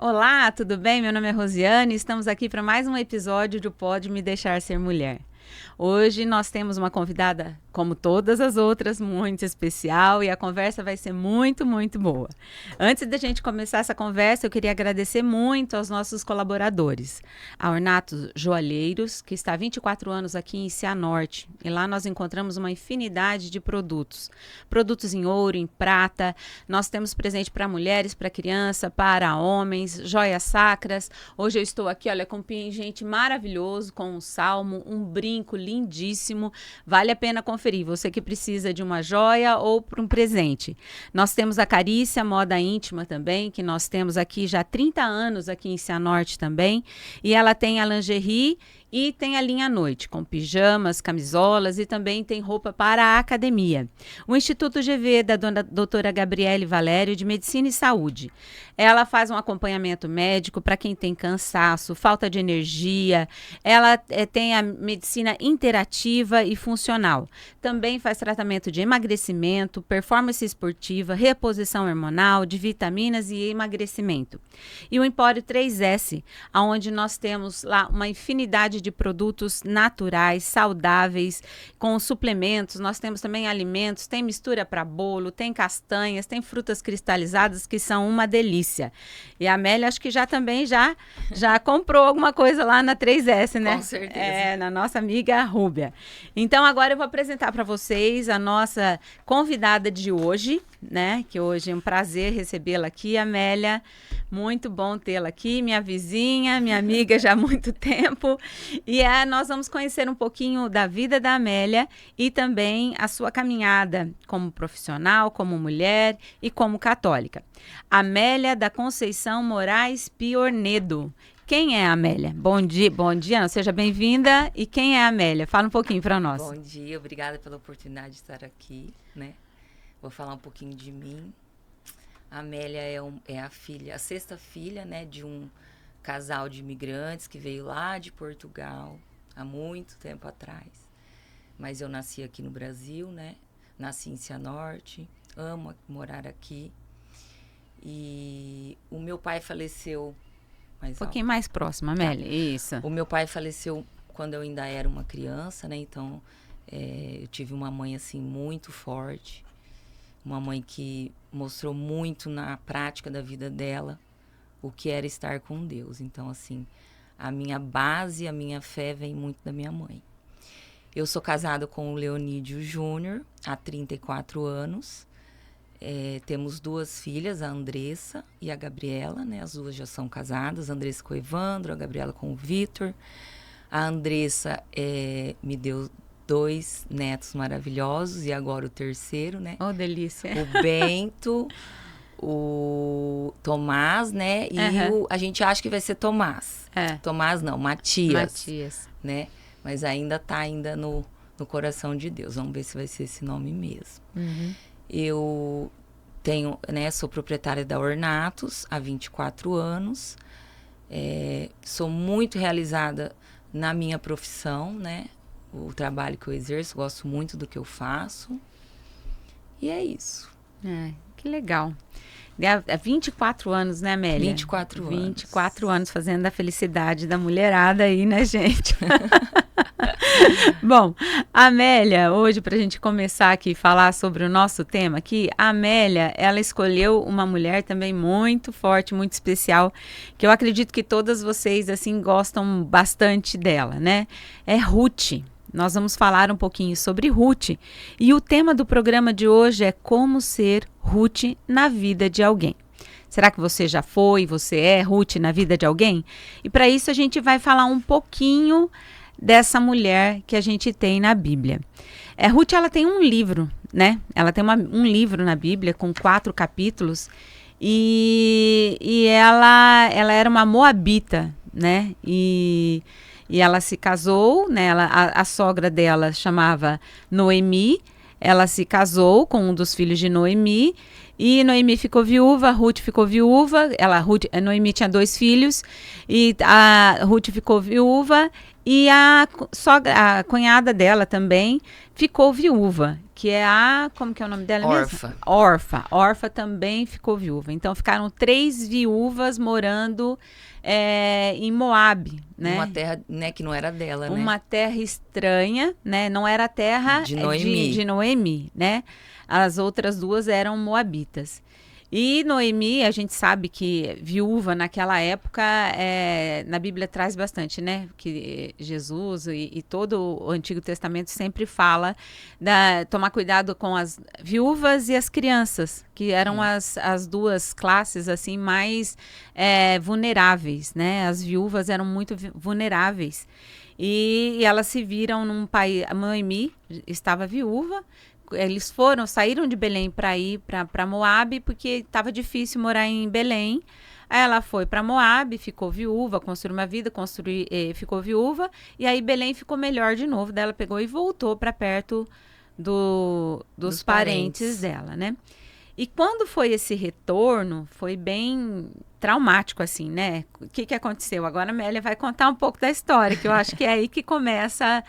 Olá, tudo bem? Meu nome é Rosiane e estamos aqui para mais um episódio do Pode Me Deixar Ser Mulher. Hoje nós temos uma convidada, como todas as outras, muito especial e a conversa vai ser muito, muito boa. Antes da gente começar essa conversa, eu queria agradecer muito aos nossos colaboradores. A Ornato Joalheiros, que está há 24 anos aqui em Cianorte, e lá nós encontramos uma infinidade de produtos. Produtos em ouro, em prata, nós temos presente para mulheres, para criança, para homens, joias sacras. Hoje eu estou aqui, olha, com um pingente maravilhoso, com um salmo, um brinco lindíssimo, vale a pena conferir, você que precisa de uma joia ou para um presente. Nós temos a Carícia Moda Íntima também, que nós temos aqui já há 30 anos aqui em Cianorte também, e ela tem a lingerie e tem a linha à noite, com pijamas, camisolas e também tem roupa para a academia. O Instituto GV da doutora Gabriele Valério de Medicina e Saúde. Ela faz um acompanhamento médico para quem tem cansaço, falta de energia. Ela tem a medicina interativa e funcional. Também faz tratamento de emagrecimento, performance esportiva, reposição hormonal, de vitaminas e emagrecimento. E o Empório 3S, onde nós temos lá uma infinidade de produtos naturais, saudáveis, com suplementos. Nós temos também alimentos, tem mistura para bolo, tem castanhas, tem frutas cristalizadas que são uma delícia. E a Amélia acho que já comprou alguma coisa lá na 3S, né? Com certeza. Na nossa amiga Rúbia. Então agora eu vou apresentar para vocês a nossa convidada de hoje, né? Que hoje é um prazer recebê-la aqui, Amélia. Muito bom tê-la aqui, minha vizinha, minha amiga já há muito tempo. E nós vamos conhecer um pouquinho da vida da Amélia e também a sua caminhada como profissional, como mulher e como católica. Amélia da Conceição Moraes Piornedo. Quem é a Amélia? Bom dia, seja bem-vinda. E quem é a Amélia? Fala um pouquinho para nós. Bom dia, obrigada pela oportunidade de estar aqui, né? Vou falar um pouquinho de mim. A Amélia é a sexta filha, né, de um casal de imigrantes que veio lá de Portugal há muito tempo atrás. Mas eu nasci aqui no Brasil, né? Nasci em Cianorte, amo morar aqui. E o meu pai faleceu... Um pouquinho mais próximo, Amélia, isso. O meu pai faleceu quando eu ainda era uma criança, né? Então, eu tive uma mãe, assim, muito forte. Uma mãe que mostrou muito na prática da vida dela o que era estar com Deus. Então, assim, a minha base, a minha fé vem muito da minha mãe. Eu sou casada com o Leonídio Júnior há 34 anos. Temos duas filhas, a Andressa e a Gabriela, né? As duas já são casadas, a Andressa com o Evandro, a Gabriela com o Vitor. A Andressa me deu 2 netos maravilhosos e agora o terceiro, né? Oh, delícia. O Bento, o Tomás, né? E a gente acha que vai ser Tomás. Tomás não, Matias. Né? Mas ainda tá no coração de Deus. Vamos ver se vai ser esse nome mesmo. Uhum. Eu sou proprietária da Ornatos há 24 anos. Sou muito realizada na minha profissão, né? O trabalho que eu exerço, gosto muito do que eu faço. E é isso. Que legal. Há 24 anos, né, Amélia? 24 anos. 24 anos fazendo a felicidade da mulherada aí, né, gente? Bom, a Amélia, hoje, para a gente começar aqui a falar sobre o nosso tema aqui, a Amélia, ela escolheu uma mulher também muito forte, muito especial, que eu acredito que todas vocês, assim, gostam bastante dela, né? É Ruth. Nós vamos falar um pouquinho sobre Ruth. E o tema do programa de hoje é como ser Ruth na vida de alguém. Será que você já foi, você é Ruth na vida de alguém? E para isso a gente vai falar um pouquinho dessa mulher que a gente tem na Bíblia. Ruth, ela tem um livro, né? Ela tem um livro na Bíblia com 4 capítulos e ela era uma moabita, né? E ela se casou, né? A sogra dela chamava Noemi. Ela se casou com um dos filhos de Noemi. E Noemi ficou viúva, Ruth ficou viúva. Noemi tinha 2 filhos. E a Ruth ficou viúva. E a cunhada dela também ficou viúva, que é como que é o nome dela Orfa. mesmo? Orfa. Orfa também ficou viúva. Então, ficaram 3 viúvas morando em Moabe, né? Uma terra, né, que não era dela, né? Uma terra estranha, né? Não era a terra De Noemi. de Noemi, né? As outras 2 eram moabitas. E Noemi, a gente sabe que viúva naquela época, na Bíblia traz bastante, né? Que Jesus e todo o Antigo Testamento sempre fala tomar cuidado com as viúvas e as crianças, que eram as 2 classes assim mais vulneráveis, né? As viúvas eram muito vulneráveis. E elas se viram num país. A Noemi estava viúva. Eles saíram de Belém para ir para Moabe, porque estava difícil morar em Belém. Aí ela foi para Moabe, ficou viúva, construiu uma vida, ficou viúva. E aí Belém ficou melhor de novo. Daí ela pegou e voltou para perto dos parentes dela, né? E quando foi esse retorno, foi bem traumático, assim, né? O que aconteceu? Agora a Amélia vai contar um pouco da história, que eu acho que é aí que começa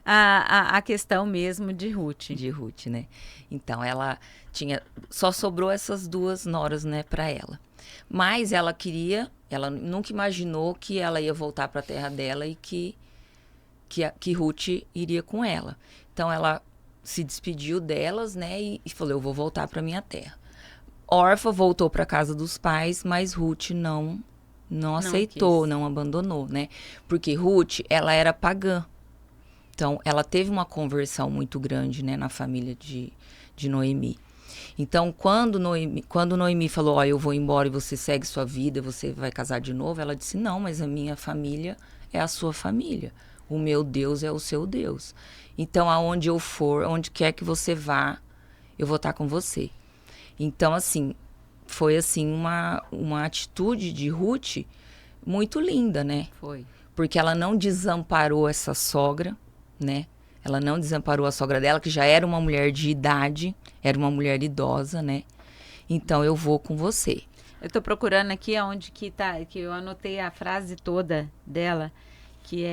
a questão mesmo de Ruth. De Ruth, né? Então, ela só sobrou essas 2 noras, né, para ela. Mas ela nunca imaginou que ela ia voltar para a terra dela e que Ruth iria com ela. Então, ela se despediu delas, né, e falou, eu vou voltar para minha terra. Orfa voltou para casa dos pais, mas Ruth não aceitou, não abandonou, né? Porque Ruth, ela era pagã. Então, ela teve uma conversão muito grande, né, na família de Noemi. Então, quando Noemi falou, eu vou embora e você segue sua vida, você vai casar de novo, ela disse, não, mas a minha família é a sua família. O meu Deus é o seu Deus. Então, aonde eu for, onde quer que você vá, eu vou estar com você. Então, assim, foi assim uma atitude de Ruth muito linda, né? Foi. Porque ela não desamparou essa sogra, né? Ela não desamparou a sogra dela, que já era uma mulher de idade, era uma mulher idosa, né? Então, eu vou com você. Eu tô procurando aqui onde que tá, que eu anotei a frase toda dela, que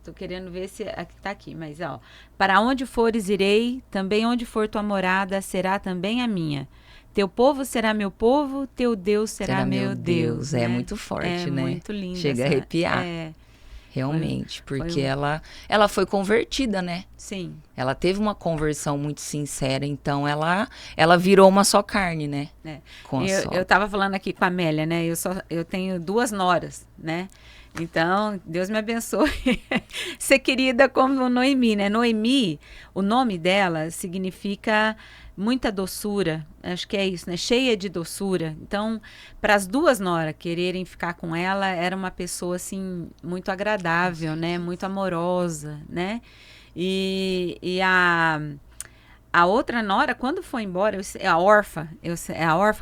tô querendo ver se tá aqui, mas ó. Para onde fores irei, também onde for tua morada, será também a minha. Teu povo será meu povo, teu Deus será meu Deus. É né? muito forte, né? Muito lindo. Chega a arrepiar. Realmente, porque ela foi convertida, né? Sim. Ela teve uma conversão muito sincera, então ela virou uma só carne, né? Eu tava falando aqui com a Amélia, né? Eu tenho 2 noras, né? Então, Deus me abençoe ser querida como Noemi, né? Noemi, o nome dela significa muita doçura, acho que é isso, né? Cheia de doçura. Então, para as 2 noras quererem ficar com ela, era uma pessoa, assim, muito agradável, né? Muito amorosa, né? E a outra nora, quando foi embora, a Orfa,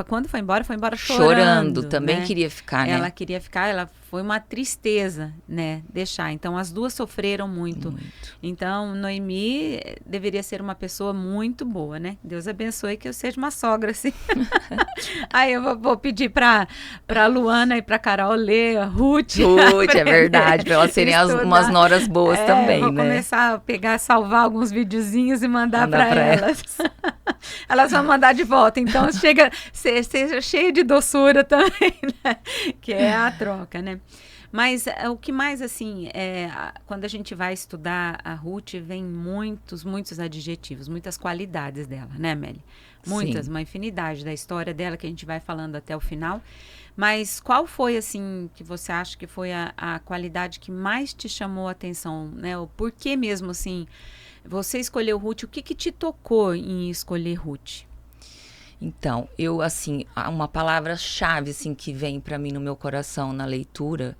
quando foi embora chorando. Também né? queria ficar, né? Ela queria ficar, foi uma tristeza, né? Deixar. Então, as 2 sofreram muito. Então, Noemi deveria ser uma pessoa muito boa, né? Deus abençoe que eu seja uma sogra, assim. Aí eu vou pedir pra Luana e pra Carol ler a Ruth. É verdade, pra elas serem umas noras boas também, vou né? começar a salvar alguns videozinhos e mandar pra elas. Elas vão mandar de volta. Então, seja cheia de doçura também, né? Que é a troca, né? Mas o que mais, assim, quando a gente vai estudar a Ruth, vem muitos adjetivos, muitas qualidades dela, né, Amélia? Muitas, Sim. Uma infinidade da história dela que a gente vai falando até o final. Mas qual foi, assim, que você acha que foi a qualidade que mais te chamou a atenção, né? O porquê mesmo, assim, você escolheu Ruth, o que te tocou em escolher Ruth? Então, assim, uma palavra-chave, assim, que vem para mim no meu coração na leitura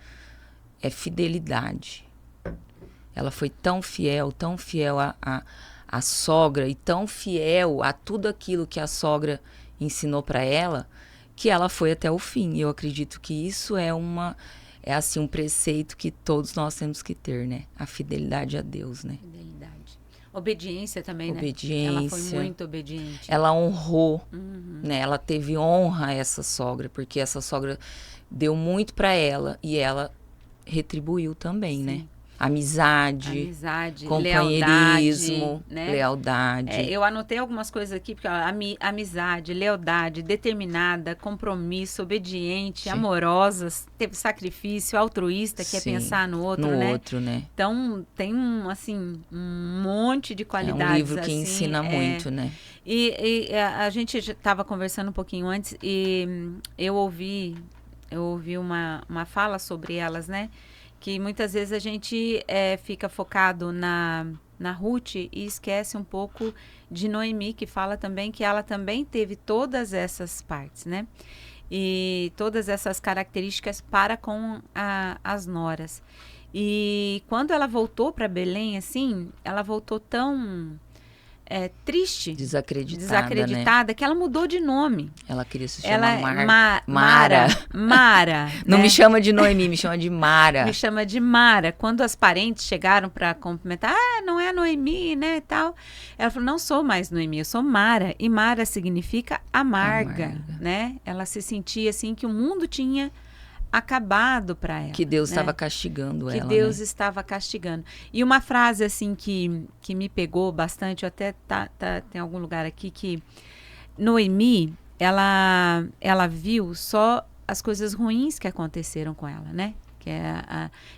é fidelidade. Ela foi tão fiel à sogra e tão fiel a tudo aquilo que a sogra ensinou para ela, que ela foi até o fim. E eu acredito que isso é assim, um preceito que todos nós temos que ter, né? A fidelidade a Deus, né? Fidelidade. Obediência também, Obediência. né? Ela foi muito obediente. Ela honrou, né? Ela teve honra a essa sogra, porque essa sogra deu muito para ela e ela retribuiu também, né? amizade, companheirismo, lealdade. Eu anotei algumas coisas aqui, porque amizade, lealdade, determinada, compromisso, obediente, amorosa, teve sacrifício, altruísta, que é pensar no outro, né? Então, tem um monte de qualidades. É um livro que ensina muito, né? E a gente estava conversando um pouquinho antes e eu ouvi uma fala sobre elas, né? Que muitas vezes a gente fica focado na Ruth e esquece um pouco de Noemi, que fala também que ela também teve todas essas partes, né? E todas essas características para com as noras. E quando ela voltou para Belém, assim, ela voltou tão triste, desacreditada, né? Que ela mudou de nome. Ela queria se chamar Mara. Não, né? me chama de Noemi, me chama de Mara. Me chama de Mara. Quando as parentes chegaram para cumprimentar, não é Noemi, né, e tal. Ela falou, não sou mais Noemi, eu sou Mara. E Mara significa amarga, né? Ela se sentia assim que o mundo tinha acabado para ela. Que Deus estava castigando ela. Que Deus estava castigando. E uma frase assim que me pegou bastante, eu até tem algum lugar aqui, que Noemi, ela viu só as coisas ruins que aconteceram com ela, né?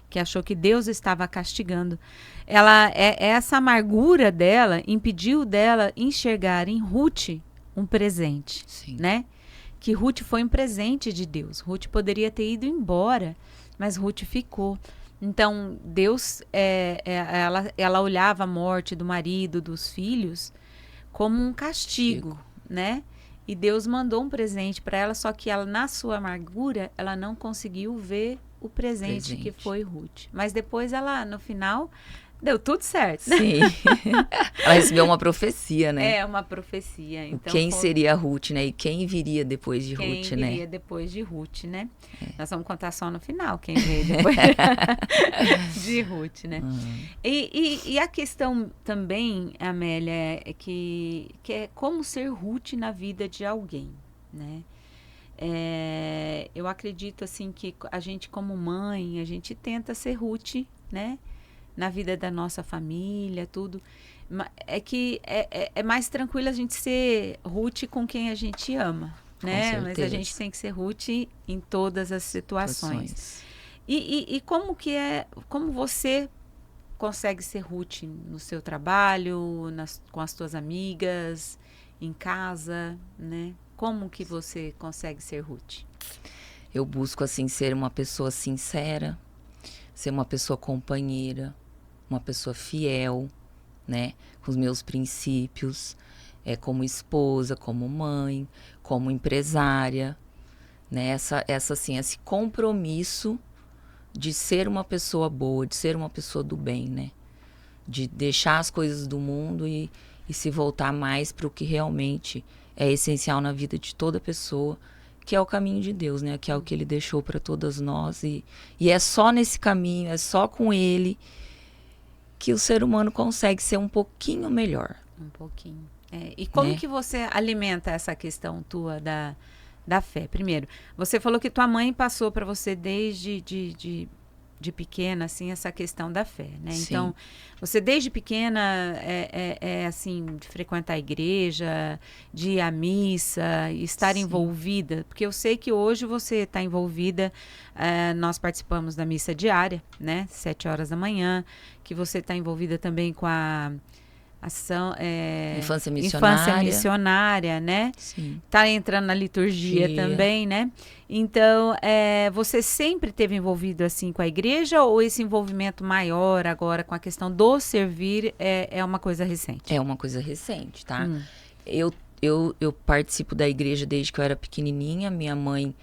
Que achou que Deus estava castigando. Essa amargura dela impediu dela enxergar em Ruth um presente, né? Que Ruth foi um presente de Deus. Ruth poderia ter ido embora, mas Ruth ficou. Então, Deus, ela olhava a morte do marido, dos filhos, como um castigo, né? E Deus mandou um presente para ela, só que ela, na sua amargura, ela não conseguiu ver o presente que foi Ruth. Mas depois ela, no final, deu tudo certo. Sim. Ela recebeu uma profecia, né? Uma profecia. Então, quem seria a Ruth, né? E quem viria depois de Ruth, né? Quem viria depois de Ruth, né? Nós vamos contar só no final quem veio depois de Ruth, né? E a questão também, Amélia, é que é como ser Ruth na vida de alguém, né? Eu acredito, assim, que a gente como mãe, a gente tenta ser Ruth, né? Na vida da nossa família, tudo. É que é mais tranquilo a gente ser Ruth com quem a gente ama, né? Mas a gente tem que ser Ruth em todas as situações. E como você consegue ser Ruth no seu trabalho, com as tuas amigas, em casa, né? Como que você consegue ser Ruth? Eu busco, assim, ser uma pessoa sincera, ser uma pessoa companheira, uma pessoa fiel, né? Com os meus princípios, como esposa, como mãe, como empresária, né? Assim, esse compromisso de ser uma pessoa boa, de ser uma pessoa do bem, né? De deixar as coisas do mundo e se voltar mais para o que realmente é essencial na vida de toda pessoa, que é o caminho de Deus, né? Que é o que Ele deixou para todas nós. E é só nesse caminho, é só com Ele que o ser humano consegue ser um pouquinho melhor. Um pouquinho. E como que você alimenta essa questão tua da fé? Primeiro, você falou que tua mãe passou para você desde de pequena, assim, essa questão da fé, né? Sim. Então, você desde pequena assim, de frequentar a igreja, de ir à missa, estar envolvida, porque eu sei que hoje você está envolvida, nós participamos da missa diária, né? 7 horas da manhã, que você está envolvida também com a ação Infância missionária, né? Sim. Tá entrando na liturgia também, né? Então, você sempre teve envolvido assim com a igreja, ou esse envolvimento maior agora com a questão do servir é uma coisa recente? É uma coisa recente, tá? Eu participo da igreja desde que eu era pequenininha. Minha mãe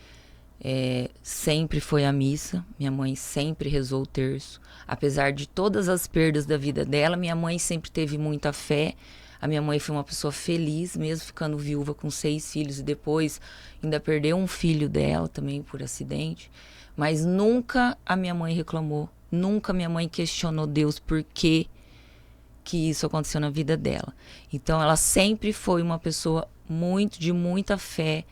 sempre foi à missa, minha mãe sempre rezou o terço. Apesar de todas as perdas da vida dela, minha mãe sempre teve muita fé. A minha mãe foi uma pessoa feliz, mesmo ficando viúva com 6 filhos, e depois ainda perdeu um filho dela também por acidente. Mas nunca a minha mãe reclamou, nunca minha mãe questionou Deus por que isso aconteceu na vida dela. Então ela sempre foi uma pessoa de muita fé,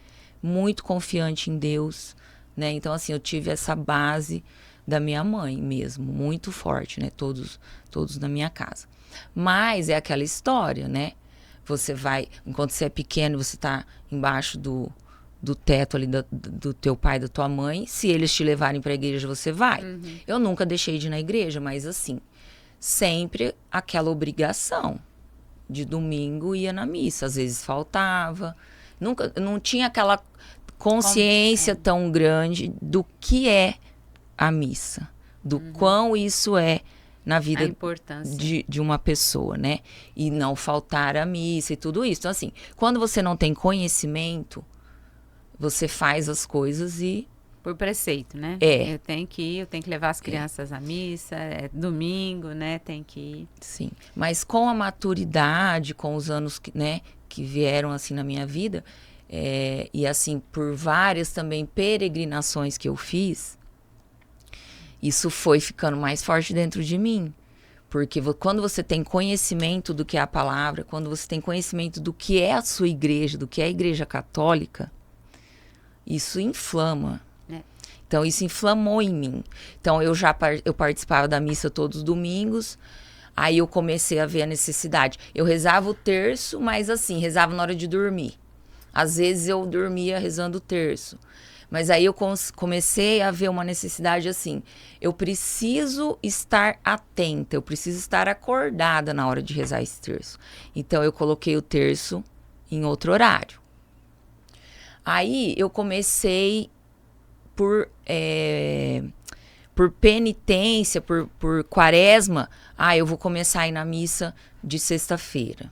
muito confiante em Deus, né? Então, assim, eu tive essa base da minha mãe mesmo, muito forte, né? Todos na minha casa. Mas é aquela história, né? Você vai, enquanto você é pequeno, você tá embaixo do teto ali do teu pai, da tua mãe, se eles te levarem para a igreja, você vai. Eu nunca deixei de ir na igreja, mas assim, sempre aquela obrigação de domingo ia na missa, às vezes faltava, não tinha aquela consciência tão grande do que é a missa, do quão isso é na vida de uma pessoa, né? E não faltar a missa e tudo isso. Então, assim, quando você não tem conhecimento, você faz as coisas e... Por preceito, né? Eu tenho que ir, eu tenho que levar as crianças à missa, é domingo, né? Tem que ir. Sim, mas com a maturidade, com os anos que vieram assim na minha vida, e assim, por várias também peregrinações que eu fiz, isso foi ficando mais forte dentro de mim. Porque quando você tem conhecimento do que é a palavra, quando você tem conhecimento do que é a sua igreja, do que é a igreja católica, isso inflama. Então, isso inflamou em mim. Então, eu participava da missa todos os domingos. Aí, eu comecei a ver a necessidade. Eu rezava o terço, mas assim, rezava na hora de dormir. Às vezes, eu dormia rezando o terço. Mas aí, eu comecei a ver uma necessidade assim. Eu preciso estar atenta. Eu preciso estar acordada na hora de rezar esse terço. Então, eu coloquei o terço em outro horário. Aí eu comecei por penitência, por quaresma, eu vou começar a ir na missa de sexta-feira.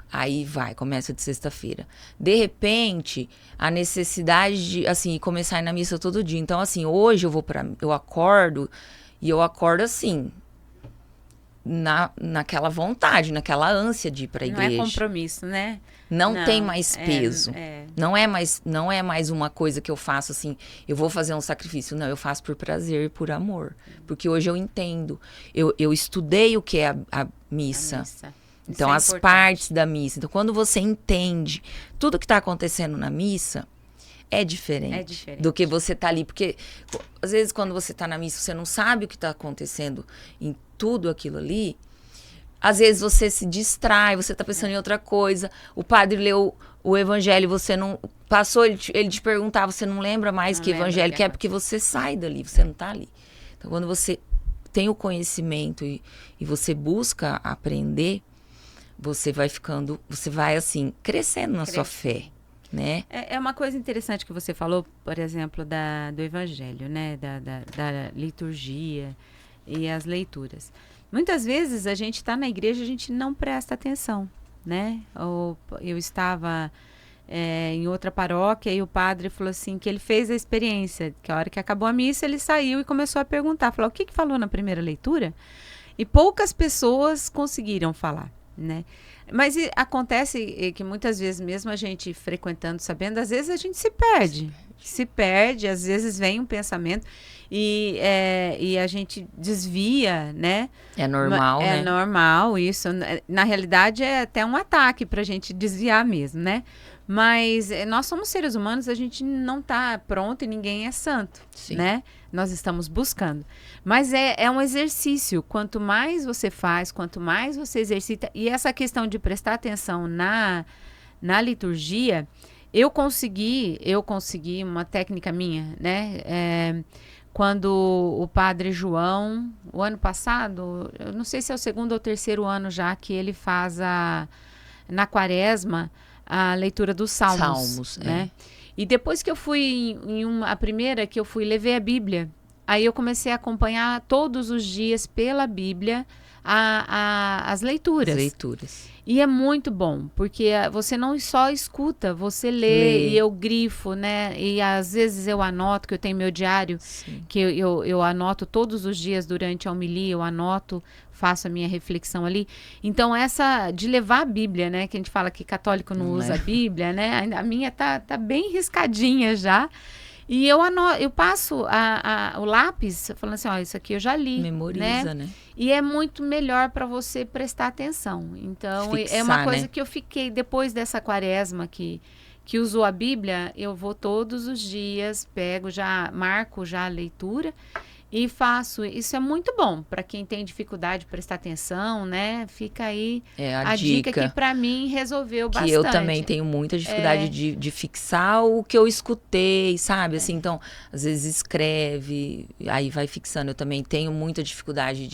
Aí começa de sexta-feira. De repente, a necessidade de, assim, começar a ir na missa todo dia. Então, assim, hoje eu acordo assim, naquela vontade, naquela ânsia de ir para a igreja. Não é compromisso, né? Não tem mais peso. Não é mais uma coisa que eu faço assim, eu vou fazer um sacrifício. Não, eu faço por prazer e por amor. Porque hoje eu entendo. Eu estudei o que é a missa. Então, as partes da missa. Então, quando você entende tudo que está acontecendo na missa, é diferente do que você tá ali. Porque, às vezes, quando você tá na missa, você não sabe o que está acontecendo em tudo aquilo ali. Às vezes, você se distrai, você tá pensando em outra coisa. O padre leu o evangelho, você não... Passou, ele te perguntar, você não lembra mais que evangelho que é, porque você sai dali, você não tá ali. Então, quando você tem o conhecimento e você busca aprender, você vai, assim, crescendo na sua fé. Né? É uma coisa interessante que você falou, por exemplo, do evangelho, né? Da liturgia e as leituras. Muitas vezes a gente está na igreja, a gente não presta atenção, né? Eu estava em outra paróquia e o padre falou assim, que ele fez a experiência, que a hora que acabou a missa ele saiu e começou a perguntar, falou, o que falou na primeira leitura? E poucas pessoas conseguiram falar, né? Mas acontece que muitas vezes, mesmo a gente frequentando, sabendo, às vezes a gente se perde, às vezes vem um pensamento e a gente desvia, né? É normal, né? É normal isso. Na realidade, é até um ataque para a gente desviar mesmo, né? Mas nós somos seres humanos, a gente não está pronto e ninguém é santo, né? Nós estamos buscando. Mas é um exercício. Quanto mais você faz, quanto mais você exercita. E essa questão de prestar atenção na liturgia, eu consegui uma técnica minha, né? Quando o padre João, o ano passado, eu não sei se é o segundo ou terceiro ano já que ele faz na quaresma a leitura dos Salmos, né? E depois que eu fui a primeira que eu fui, levei a Bíblia. Aí eu comecei a acompanhar todos os dias pela Bíblia as leituras. E é muito bom, porque você não só escuta, você lê. E eu grifo, né? E às vezes eu anoto, que eu tenho meu diário, que eu anoto todos os dias durante a homilia, eu anoto, faço a minha reflexão ali. Então, essa de levar a Bíblia, né? Que a gente fala que católico não usa a Bíblia, né? A minha tá bem riscadinha já. E eu passo o lápis, falando assim, isso aqui eu já li. Memoriza, né? E é muito melhor para você prestar atenção. Então, fixar, é uma coisa, né? Que eu fiquei, depois dessa quaresma que usou a Bíblia, eu vou todos os dias, marco já a leitura E faço. Isso é muito bom para quem tem dificuldade de prestar atenção, né? Fica aí A dica dica que para mim resolveu que bastante. eu também tenho muita dificuldade de fixar o que eu escutei, sabe? Assim, então, às vezes escreve, aí vai fixando. Eu também tenho muita dificuldade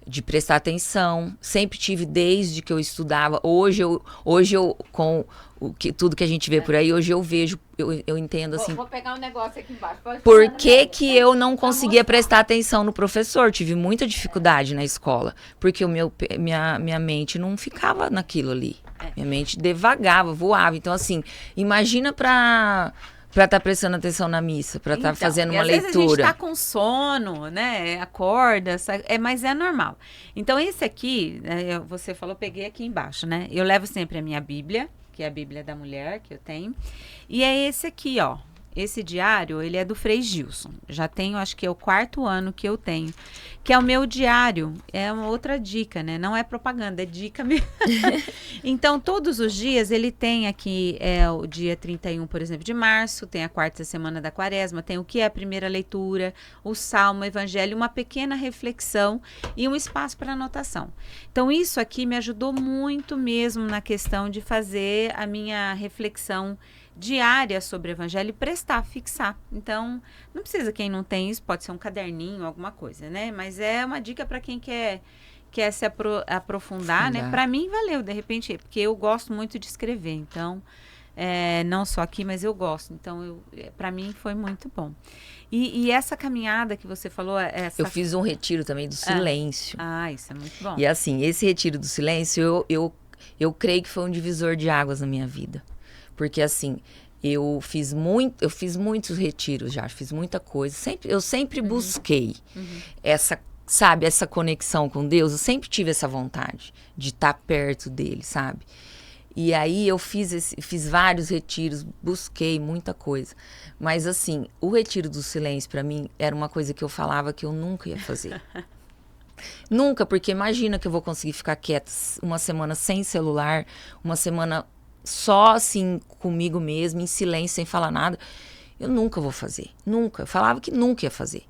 de prestar atenção. Sempre tive desde que eu estudava. Hoje eu com tudo que a gente vê por aí, hoje eu vejo, eu entendo assim. Vou pegar um negócio aqui embaixo. Por que eu não conseguia prestar atenção no professor? Tive muita dificuldade na escola. Porque minha mente não ficava naquilo ali. Minha mente devagava, voava. Então, assim, imagina pra estar prestando atenção na missa, pra estar fazendo uma leitura. Às vezes a gente tá com sono, né? Acorda, mas é normal. Então, esse aqui, você falou, peguei aqui embaixo, né? Eu levo sempre a minha Bíblia, que é a Bíblia da Mulher, que eu tenho. E é esse aqui, ó. Esse diário, ele é do Frei Gilson. Já tenho, acho que é o 4º ano que eu tenho. Que é o meu diário. É uma outra dica, né? Não é propaganda, é dica mesmo. Então, todos os dias, ele tem aqui, o dia 31, por exemplo, de março, tem a 4ª semana da quaresma, tem o que é a primeira leitura, o salmo, o evangelho, uma pequena reflexão e um espaço para anotação. Então, isso aqui me ajudou muito mesmo na questão de fazer a minha reflexão diária sobre o evangelho e fixar. Então, não precisa, quem não tem isso, pode ser um caderninho, alguma coisa, né? Mas é uma dica para quem quer se aprofundar, né? Para mim, valeu, de repente, porque eu gosto muito de escrever, então, não só aqui, mas eu gosto. Então, para mim, foi muito bom. E essa caminhada que você falou... Eu fiz um retiro também do silêncio. Isso é muito bom. E assim, esse retiro do silêncio, eu creio que foi um divisor de águas na minha vida. Porque assim, eu fiz muitos retiros já, fiz muita coisa. Eu sempre busquei essa conexão com Deus. Eu sempre tive essa vontade de estar perto dele, sabe? E aí eu fiz vários retiros, busquei muita coisa. Mas assim, o retiro do silêncio para mim era uma coisa que eu falava que eu nunca ia fazer. Nunca, porque imagina que eu vou conseguir ficar quieta uma semana sem celular, uma semana só assim, comigo mesmo, em silêncio, sem falar nada. Eu nunca vou fazer, nunca. Eu falava que nunca ia fazer.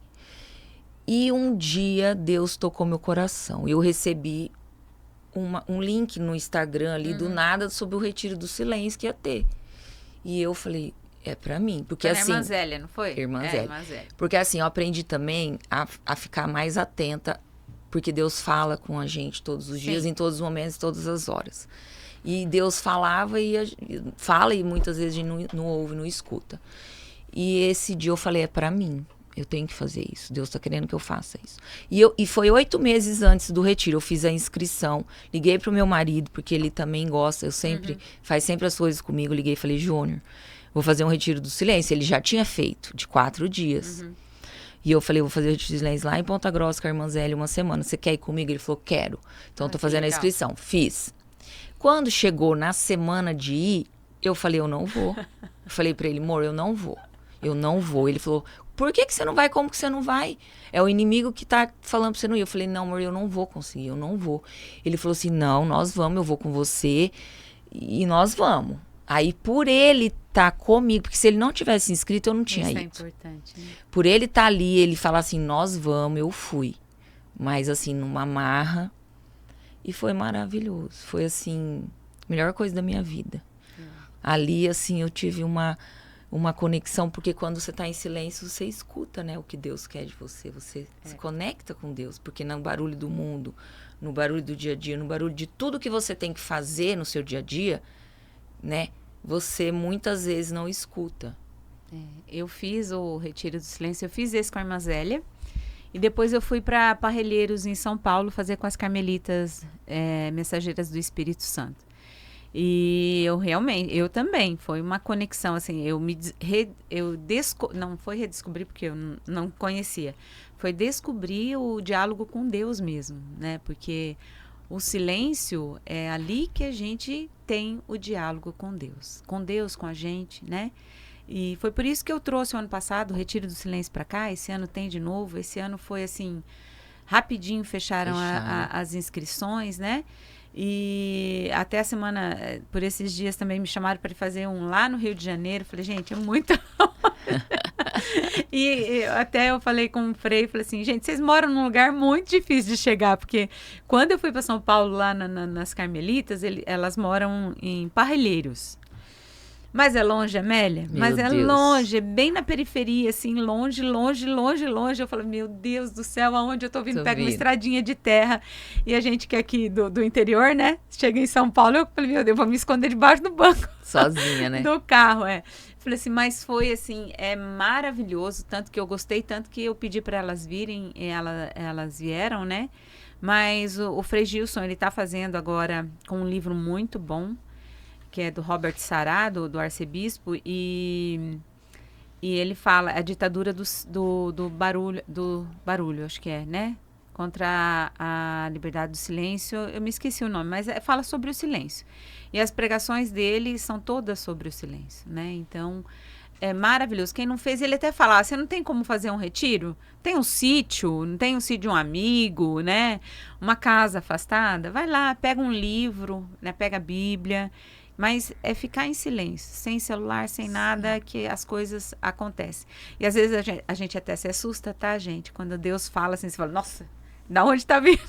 E um dia Deus tocou meu coração. Eu recebi um link no Instagram ali, do nada, sobre o retiro do silêncio que ia ter. E eu falei, é pra mim. Porque assim, Irmã Zélia, não foi? Irmã Zélia. Porque assim, eu aprendi também a ficar mais atenta, porque Deus fala com a gente todos os dias, em todos os momentos, todas as horas. E Deus falava fala e muitas vezes a gente não ouve, não escuta. E esse dia eu falei, é pra mim. Eu tenho que fazer isso. Deus tá querendo que eu faça isso. E foi 8 meses antes do retiro. Eu fiz a inscrição. Liguei pro meu marido, porque ele também gosta. Faz sempre as coisas comigo. Liguei e falei, Júnior, vou fazer um retiro do silêncio. Ele já tinha feito, de 4 dias. E eu falei, vou fazer o retiro do silêncio lá em Ponta Grossa com a irmã Zélia uma semana. Você quer ir comigo? Ele falou, quero. Então eu tô fazendo a inscrição. Fiz. Quando chegou na semana de ir, eu falei, eu não vou. Eu falei pra ele, amor, eu não vou. Eu não vou. Ele falou, por que você não vai? Como que você não vai? É o inimigo que tá falando pra você não ir. Eu falei, não, amor, eu não vou conseguir, eu não vou. Ele falou assim, não, nós vamos, eu vou com você e nós vamos. Aí, por ele tá comigo, porque se ele não tivesse inscrito, eu não tinha ido. Isso é importante, né? Por ele tá ali, ele falar assim, nós vamos, eu fui. Mas assim, numa marra. E foi maravilhoso. Foi, assim, a melhor coisa da minha vida. Ali, assim, eu tive uma conexão, porque quando você está em silêncio, você escuta, né, o que Deus quer de você. Você se conecta com Deus, porque no barulho do mundo, no barulho do dia a dia, no barulho de tudo que você tem que fazer no seu dia a dia, né, você muitas vezes não escuta. Eu fiz o Retiro do Silêncio, eu fiz esse com a irmã Zélia. E depois eu fui para Parrelheiros, em São Paulo, fazer com as Carmelitas Mensageiras do Espírito Santo. E eu também, foi uma conexão, assim, não foi redescobrir, porque eu não conhecia, foi descobrir o diálogo com Deus mesmo, né? Porque o silêncio é ali que a gente tem o diálogo com Deus, com a gente, né? E foi por isso que eu trouxe o ano passado o Retiro do Silêncio para cá. Esse ano tem de novo. Esse ano foi assim, rapidinho fecharam as inscrições, né? E até a semana, por esses dias também me chamaram para fazer um lá no Rio de Janeiro. Falei, gente, é muito E até eu falei com o Frei, falei assim, gente, vocês moram num lugar muito difícil de chegar, porque quando eu fui para São Paulo, lá nas Carmelitas, elas moram em Parelheiros. Mas é longe, Amélia? Mas é longe, é bem na periferia, assim, longe, longe, longe, longe. Eu falo, meu Deus do céu, aonde eu tô vindo? Pego uma estradinha de terra. E a gente que é aqui do interior, né? Chega em São Paulo, eu falei, meu Deus, vou me esconder debaixo do banco. Sozinha, né? Do carro, Falei assim, mas foi assim, é maravilhoso, tanto que eu gostei, tanto que eu pedi para elas virem, e elas vieram, né? Mas o Frei Gilson, ele tá fazendo agora com um livro muito bom, que é do Robert Sará, do arcebispo, e ele fala a ditadura do barulho, acho que é, né? Contra a liberdade do silêncio, eu me esqueci o nome, mas fala sobre o silêncio. E as pregações dele são todas sobre o silêncio, né? Então, é maravilhoso. Quem não fez, ele até fala, você não tem como fazer um retiro? Tem um sítio, não tem um sítio de um amigo, né? Uma casa afastada? Vai lá, pega um livro, né? Pega a Bíblia. Mas é ficar em silêncio, sem celular, sem nada, que as coisas acontecem. E às vezes a gente até se assusta, tá, gente? Quando Deus fala assim, você fala, nossa, da onde tá vindo?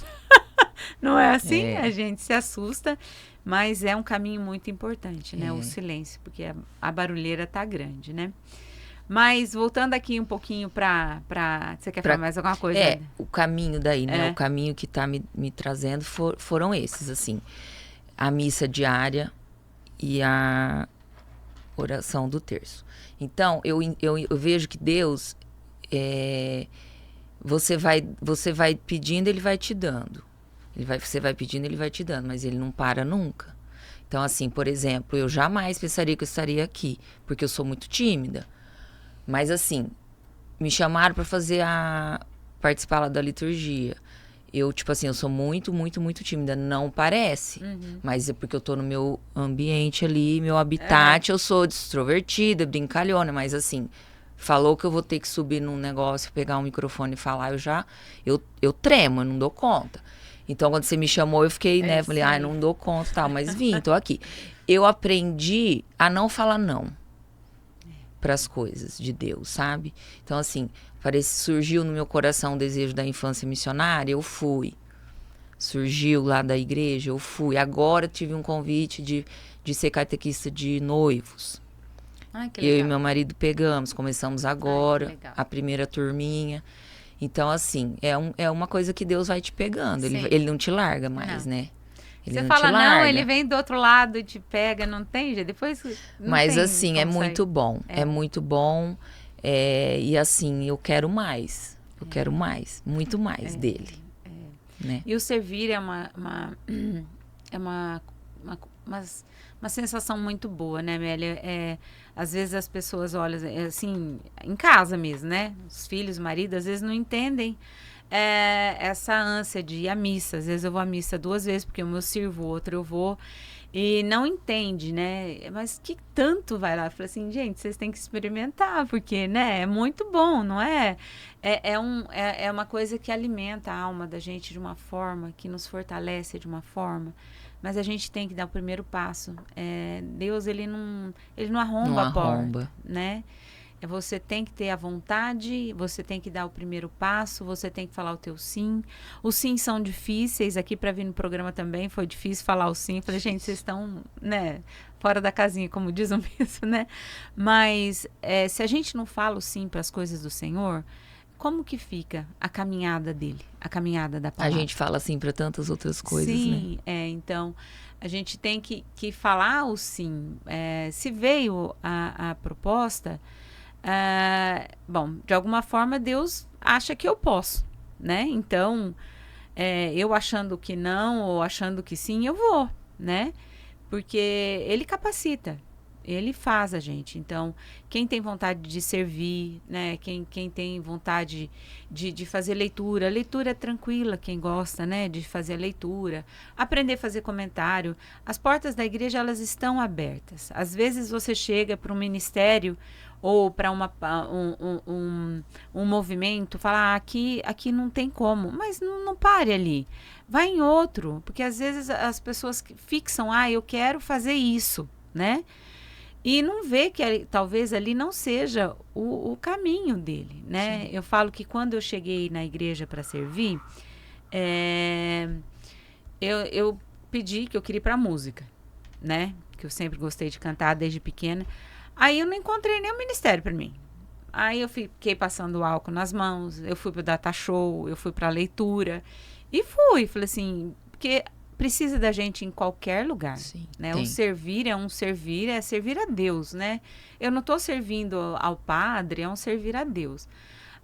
Não é assim? A gente se assusta, mas é um caminho muito importante, né? O silêncio, porque a barulheira tá grande, né? Mas voltando aqui um pouquinho pra você quer falar mais alguma coisa? O caminho daí, né? O caminho que tá me trazendo foram esses, assim. A missa diária e a oração do terço. Então, eu vejo que Deus, você vai pedindo, ele vai te dando. Você vai pedindo, ele vai te dando, mas ele não para nunca. Então, assim, por exemplo, eu jamais pensaria que eu estaria aqui, porque eu sou muito tímida. Mas, assim, me chamaram para participar lá da liturgia. Eu, tipo assim, eu sou muito, muito, muito tímida. Não parece. Mas é porque eu tô no meu ambiente ali, meu habitat. Eu sou extrovertida, brincalhona. Mas, assim, falou que eu vou ter que subir num negócio, pegar um microfone e falar, eu tremo, eu não dou conta. Então, quando você me chamou, eu fiquei, né? Falei, não dou conta e tal. Mas vim, tô aqui. Eu aprendi a não falar não para as coisas de Deus, sabe? Então, assim, surgiu no meu coração o desejo da infância missionária, eu fui. Surgiu lá da igreja, eu fui. Agora tive um convite de ser catequista de noivos. Ai, que legal. Eu e meu marido começamos agora, a primeira turminha. Então, assim, é uma coisa que Deus vai te pegando. Ele não te larga mais, né? Você fala não, ele vem do outro lado e te pega, não tem jeito. Depois mas assim, é muito bom. É muito bom. E assim, eu quero mais. Eu quero mais, muito mais dele. Né? E o servir é uma sensação muito boa, né, Amélia? Às vezes as pessoas olham, assim, em casa mesmo, né? Os filhos, o marido, às vezes não entendem essa ânsia de ir à missa. Às vezes eu vou à missa 2 vezes, porque o meu sirvo, o outro eu vou, e não entende, né? Mas que tanto vai lá? Eu falei assim, gente, vocês têm que experimentar, porque, né, é muito bom, não é? É uma coisa que alimenta a alma da gente de uma forma, que nos fortalece de uma forma, mas a gente tem que dar o primeiro passo. Deus, ele não arromba a porta, né? Você tem que ter a vontade, você tem que dar o primeiro passo, você tem que falar o teu sim. Os sim são difíceis. Aqui para vir no programa também foi difícil falar o sim. Falei, gente, vocês estão, né, fora da casinha, como diz o bispo, né? Mas se a gente não fala o sim para as coisas do Senhor, como que fica a caminhada dele, a caminhada da palavra? A gente fala sim para tantas outras coisas, sim, né? Então a gente tem que falar o sim. Se veio a proposta... bom, de alguma forma Deus acha que eu posso, né? Então, eu achando que não ou achando que sim, eu vou, né? Porque ele capacita, ele faz a gente. Então, quem tem vontade de servir, né? Quem tem vontade de fazer leitura, a leitura é tranquila, quem gosta, né? De fazer a leitura, aprender a fazer comentário. As portas da igreja, elas estão abertas. Às vezes você chega para um ministério ou para um movimento, falar, aqui não tem como, mas não pare ali, vai em outro, porque às vezes as pessoas fixam, eu quero fazer isso, né? e não vê que talvez ali não seja o caminho dele, né? Sim. Eu falo que quando eu cheguei na igreja para servir, é, eu pedi que eu queria ir para música, né? Que eu sempre gostei de cantar desde pequena. Aí eu não encontrei nenhum ministério para mim. Aí eu fiquei passando álcool nas mãos, eu fui pro data show, eu fui pra leitura e falei assim, porque precisa da gente em qualquer lugar, Sim, né? tem. Um servir, é servir a Deus, né? Eu não tô servindo ao padre, é um servir a Deus.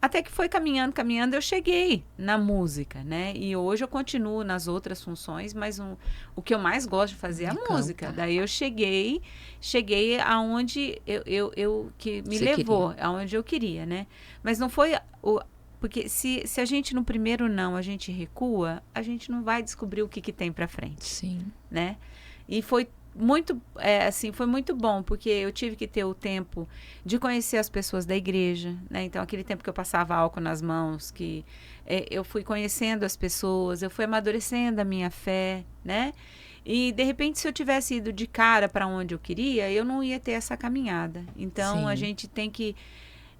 Até que foi caminhando, caminhando, eu cheguei na música, né? E hoje eu continuo nas outras funções, mas o que eu mais gosto de fazer é a De música. cantar. Daí eu cheguei aonde que me Você levou, queria. aonde eu queria, né? Mas não foi porque se a gente no primeiro não, a gente recua, a gente não vai descobrir o que tem pra frente, Sim. né? E foi muito, assim, foi muito bom, porque eu tive que ter o tempo de conhecer as pessoas da igreja, né? Então, aquele tempo que eu passava álcool nas mãos, que eu fui conhecendo as pessoas, eu fui amadurecendo a minha fé, né? E, de repente, se eu tivesse ido de cara para onde eu queria, eu não ia ter essa caminhada. Então, a Sim. gente tem que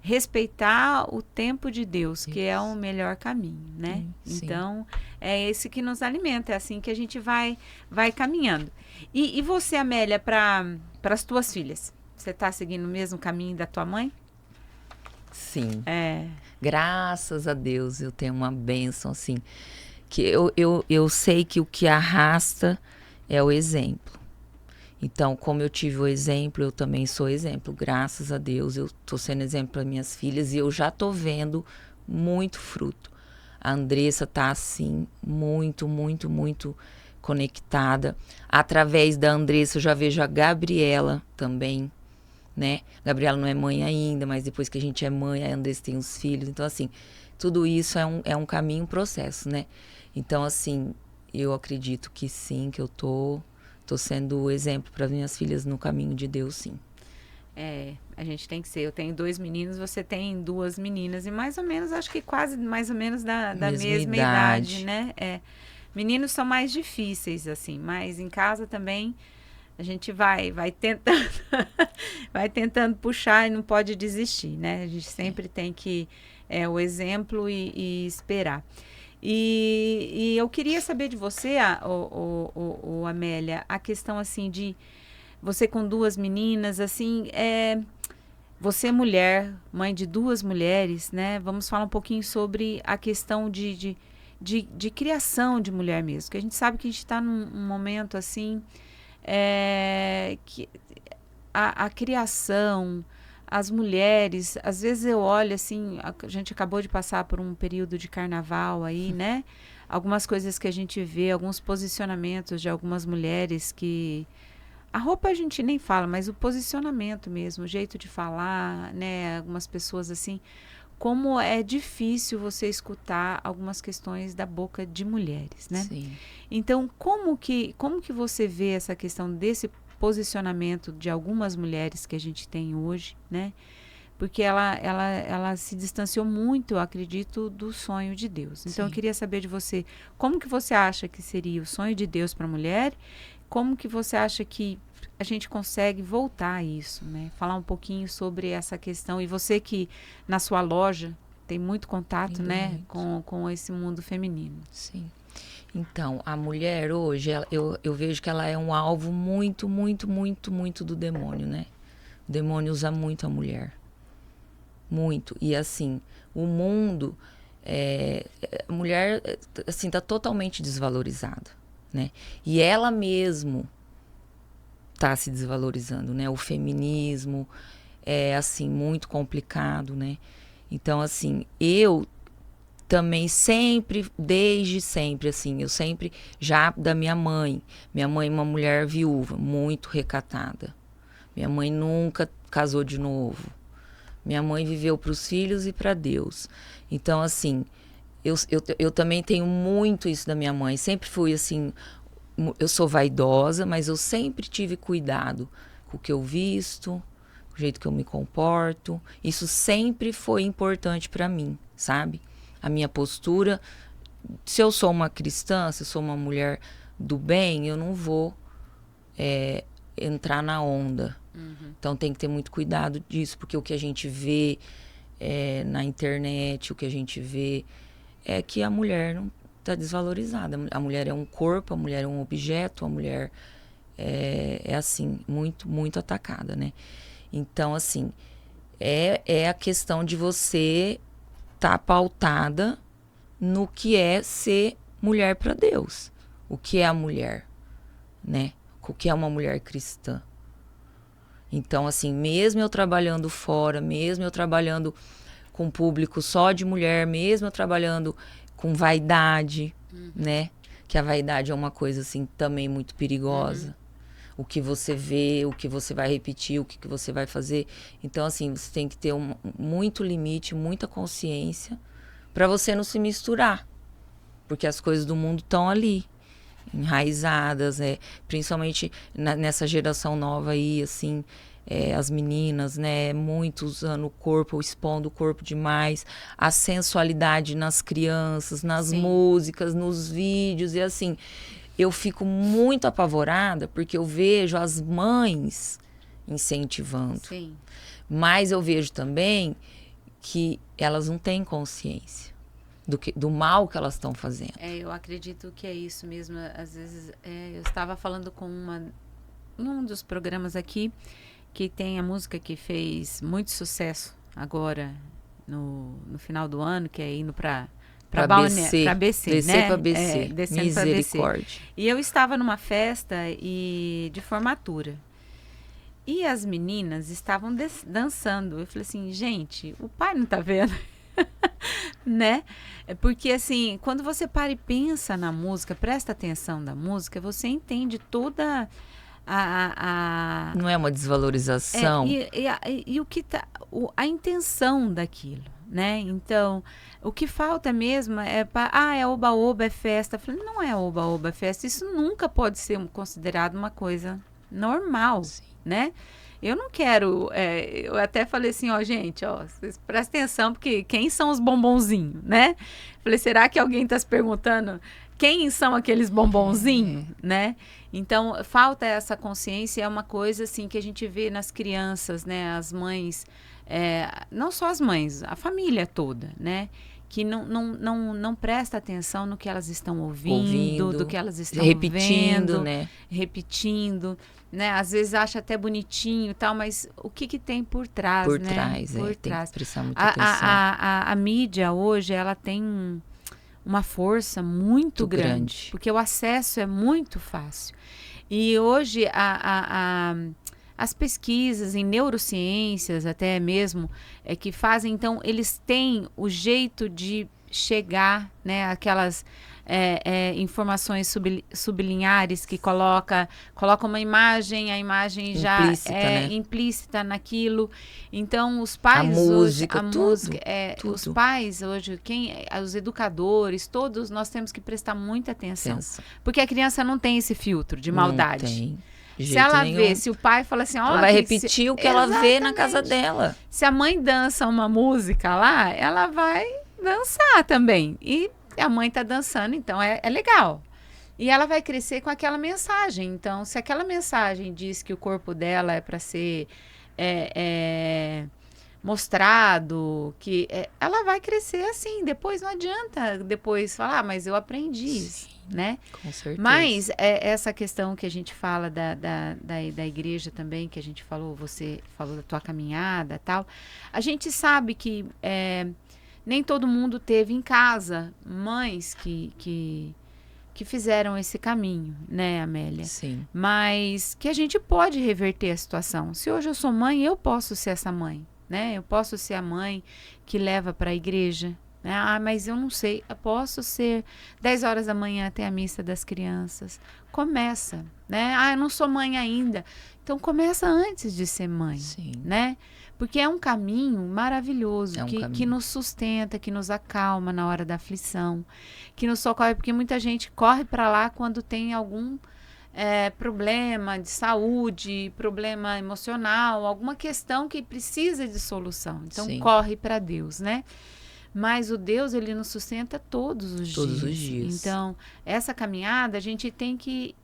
respeitar o tempo de Deus, que é o Isso. melhor caminho, né? Sim. Então, é esse que nos alimenta, é assim que a gente vai caminhando. E você, Amélia, para as tuas filhas, você está seguindo o mesmo caminho da tua mãe? Sim. É, Graças a Deus eu tenho uma bênção, assim, que eu sei que o que arrasta é o exemplo. Então, como eu tive o exemplo, eu também sou exemplo. Graças a Deus, eu tô sendo exemplo para minhas filhas e eu já tô vendo muito fruto. A Andressa tá assim, muito, muito, muito conectada. Através da Andressa, eu já vejo a Gabriela também, né? Gabriela não é mãe ainda, mas depois que a gente é mãe, a Andressa tem os filhos. Então, assim, tudo isso é um caminho, um processo, né? Então, assim, eu acredito que sim, que eu tô sendo o exemplo para minhas filhas no caminho de Deus, sim. a gente tem que ser. Eu tenho 2 meninos, você tem 2 meninas, e mais ou menos, acho que quase mais ou menos da Mesma mesma idade, idade. né? Meninos são mais difíceis, assim, mas em casa também a gente vai tentando, vai tentando puxar e não pode desistir, né? A gente sempre tem que o exemplo e esperar. E eu queria saber de você, Amélia, a questão assim de você com 2 meninas, assim, você é mulher, mãe de 2 mulheres, né? Vamos falar um pouquinho sobre a questão de criação de mulher mesmo, que a gente sabe que a gente está num momento assim, que a criação, as mulheres, às vezes eu olho assim, a gente acabou de passar por um período de carnaval aí, né? Algumas coisas que a gente vê, alguns posicionamentos de algumas mulheres que a roupa a gente nem fala, mas o posicionamento mesmo, o jeito de falar, né? Algumas pessoas assim, como é difícil você escutar algumas questões da boca de mulheres, né? Sim. Então, como que você vê essa questão desse posicionamento de algumas mulheres que a gente tem hoje, né? Porque ela se distanciou muito, eu acredito, do sonho de Deus. Então, eu Sim. queria saber de você, como que você acha que seria o sonho de Deus para a mulher? Como que você acha que a gente consegue voltar a isso, né? Falar um pouquinho sobre essa questão. E você que, na sua loja, tem muito contato, Tem né, muito. com esse mundo feminino. Sim. Então, a mulher hoje, eu vejo que ela é um alvo muito, muito, muito, muito do demônio, né? O demônio usa muito a mulher. Muito. E assim, o mundo, a mulher, assim, tá totalmente desvalorizada, né? E ela mesmo tá se desvalorizando, né? O feminismo é, assim, muito complicado, né? Então, assim, eu também sempre, desde sempre, assim, eu sempre, já da minha mãe é uma mulher viúva, muito recatada. Minha mãe nunca casou de novo. Minha mãe viveu para os filhos e para Deus. Então, assim, eu também tenho muito isso da minha mãe. Sempre fui, assim, eu sou vaidosa, mas eu sempre tive cuidado com o que eu visto, o jeito que eu me comporto. Isso sempre foi importante para mim, sabe? A minha postura. Se eu sou uma cristã, se eu sou uma mulher do bem, eu não vou entrar na onda. Então tem que ter muito cuidado disso, porque o que a gente vê na internet, o que a gente vê é que a mulher não está desvalorizada. A mulher é um corpo, a mulher é um objeto, a mulher é assim, muito, muito atacada, né? Então, assim, é a questão de você estar pautada no que é ser mulher para Deus. O que é a mulher, né? O que é uma mulher cristã. Então, assim, mesmo eu trabalhando fora, mesmo eu trabalhando com público só de mulher, mesmo eu trabalhando com vaidade, né? Que a vaidade é uma coisa, assim, também muito perigosa. O que você vê, o que você vai repetir, o que você vai fazer. Então, assim, você tem que ter muito limite, muita consciência para você não se misturar. Porque as coisas do mundo estão ali, enraizadas, principalmente nessa geração nova aí, assim, as meninas, né, muito usando o corpo, expondo o corpo demais, a sensualidade nas crianças, nas músicas, nos vídeos, e assim, eu fico muito apavorada porque eu vejo as mães incentivando. Sim. Mas eu vejo também que elas não têm consciência do mal que elas estão fazendo. Eu acredito que é isso mesmo. Às vezes, eu estava falando com em um dos programas aqui, que tem a música que fez muito sucesso agora, no final do ano, que é indo para BC, né? Descer para BC. Misericórdia. E eu estava numa festa de formatura. E as meninas estavam dançando. Eu falei assim, gente, o pai não tá vendo? Né? Porque assim, quando você para e pensa na música, presta atenção na música, você entende toda não é uma desvalorização. E o que tá, a intenção daquilo, né? Então, o que falta mesmo é oba-oba, é festa. Eu falei, não é oba-oba, é festa. Isso nunca pode ser considerado uma coisa normal, né? Eu não quero, eu até falei assim, gente, vocês prestem atenção, porque quem são os bombonzinhos, né? Falei, será que alguém está se perguntando quem são aqueles bombonzinhos, né? Então, falta essa consciência, é uma coisa assim que a gente vê nas crianças, né? As mães, não só as mães, a família toda, né? Que não presta atenção no que elas estão ouvindo, do que elas estão repetindo, vendo, né? Repetindo, né? Às vezes acha até bonitinho e tal, mas o que tem por trás, por né? Trás, por tem trás. Que prestar muita atenção. A mídia hoje, ela tem uma força muito grande, porque o acesso é muito fácil. E hoje as pesquisas em neurociências, até mesmo, que fazem, então, eles têm o jeito de chegar, né, aquelas informações sublinhares que coloca uma imagem, a imagem já implícita, né? Implícita naquilo. Então, os pais hoje, tudo. Os pais hoje, os educadores, todos nós temos que prestar muita atenção. Porque a criança não tem esse filtro de maldade. Não tem. Se ela vê, se o pai fala assim, ela vai repetir o que ela vê na casa dela. Se a mãe dança uma música lá, ela vai dançar também. E a mãe tá dançando, então é legal. E ela vai crescer com aquela mensagem. Então, se aquela mensagem diz que o corpo dela é para ser mostrado, que ela vai crescer assim. Depois não adianta depois falar, mas eu aprendi isso, né? Com certeza. Mas essa questão que a gente fala da igreja também, que a gente falou, você falou da tua caminhada e tal, a gente sabe que nem todo mundo teve em casa mães que fizeram esse caminho, né, Amélia? Sim. Mas que a gente pode reverter a situação. Se hoje eu sou mãe, eu posso ser essa mãe, né? Eu posso ser a mãe que leva para a igreja, né? Mas eu não sei. Eu posso ser 10 horas da manhã até a missa das crianças. Começa, né? Eu não sou mãe ainda. Então começa antes de ser mãe, Sim. né? Porque é um caminho maravilhoso, caminho que nos sustenta, que nos acalma na hora da aflição, que nos socorre, porque muita gente corre para lá quando tem algum problema de saúde, problema emocional, alguma questão que precisa de solução. Então, Sim. corre para Deus, né? Mas o Deus, ele nos sustenta todos os dias. Todos os dias. Então, essa caminhada, a gente tem que...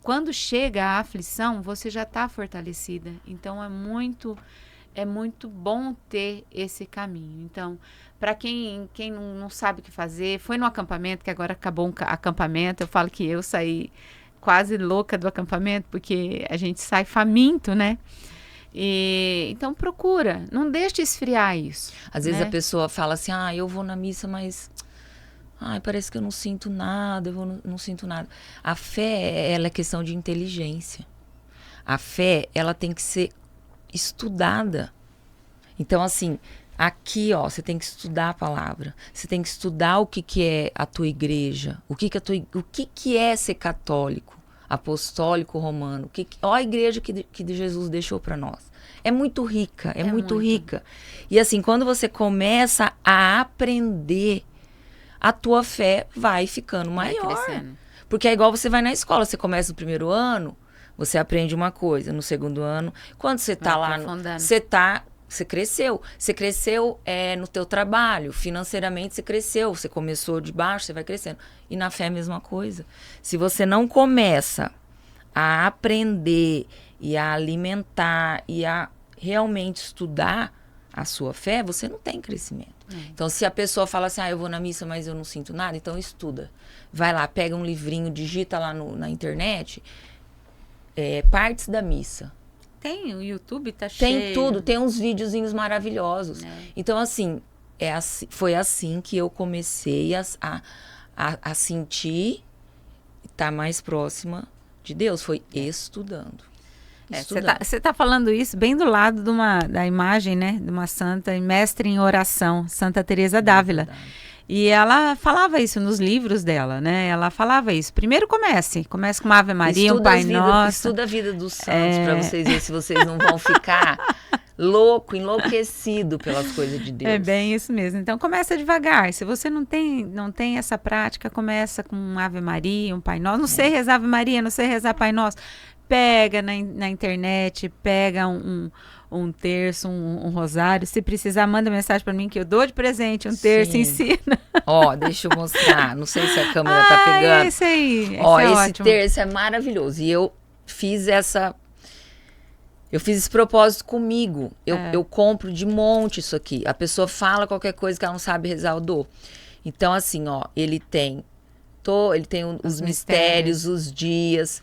quando chega a aflição, você já está fortalecida. Então, é muito bom ter esse caminho. Então, para quem não sabe o que fazer, foi no acampamento, que agora acabou o acampamento, eu falo que eu saí quase louca do acampamento, porque a gente sai faminto, né? Então procura, não deixe esfriar isso. Às vezes a pessoa fala assim, eu vou na missa, mas parece que eu não sinto nada, não sinto nada. A fé, ela é questão de inteligência. A fé, ela tem que ser estudada. Então, assim, aqui, você tem que estudar a palavra. Você tem que estudar o que é a tua igreja. O que é ser católico, apostólico, romano. Olha a igreja que Jesus deixou para nós. É muito rica, é muito rica. E assim, quando você começa a aprender, a tua fé vai ficando maior. Crescendo. Porque é igual você vai na escola, você começa no primeiro ano, você aprende uma coisa, no segundo ano, quando você tá lá, você cresceu. Você cresceu no teu trabalho, financeiramente você cresceu, você começou de baixo, você vai crescendo. E na fé é a mesma coisa. Se você não começa a aprender e a alimentar e a realmente estudar a sua fé, você não tem crescimento. Então, se a pessoa fala assim, eu vou na missa, mas eu não sinto nada, então estuda. Vai lá, pega um livrinho, digita lá na internet, partes da missa. Tem, o YouTube tá cheio. Tem tudo, tem uns videozinhos maravilhosos. Então, assim, foi assim que eu comecei a sentir estar mais próxima de Deus, foi estudando. Você tá falando isso bem do lado da imagem, né? De uma santa e mestre em oração, Santa Teresa d'Ávila. E ela falava isso nos livros dela, né? Ela falava isso. Primeiro comece com uma Ave Maria, um Pai Nosso. Estuda a vida dos santos para vocês verem se vocês não vão ficar enlouquecido pelas coisas de Deus. É bem isso mesmo. Então começa devagar. Se você não tem essa prática, começa com um Ave Maria, um Pai Nosso. Não sei rezar Ave Maria, não sei rezar Pai Nosso. Pega na internet, pega um terço, um rosário. Se precisar, manda mensagem para mim que eu dou de presente um terço e ensina. Deixa eu mostrar. Não sei se a câmera tá pegando. Esse aí. Esse terço é maravilhoso. E eu fiz esse propósito comigo. Eu compro de monte isso aqui. A pessoa fala qualquer coisa que ela não sabe rezar, eu dou. Então, assim, ele tem os mistérios, os dias,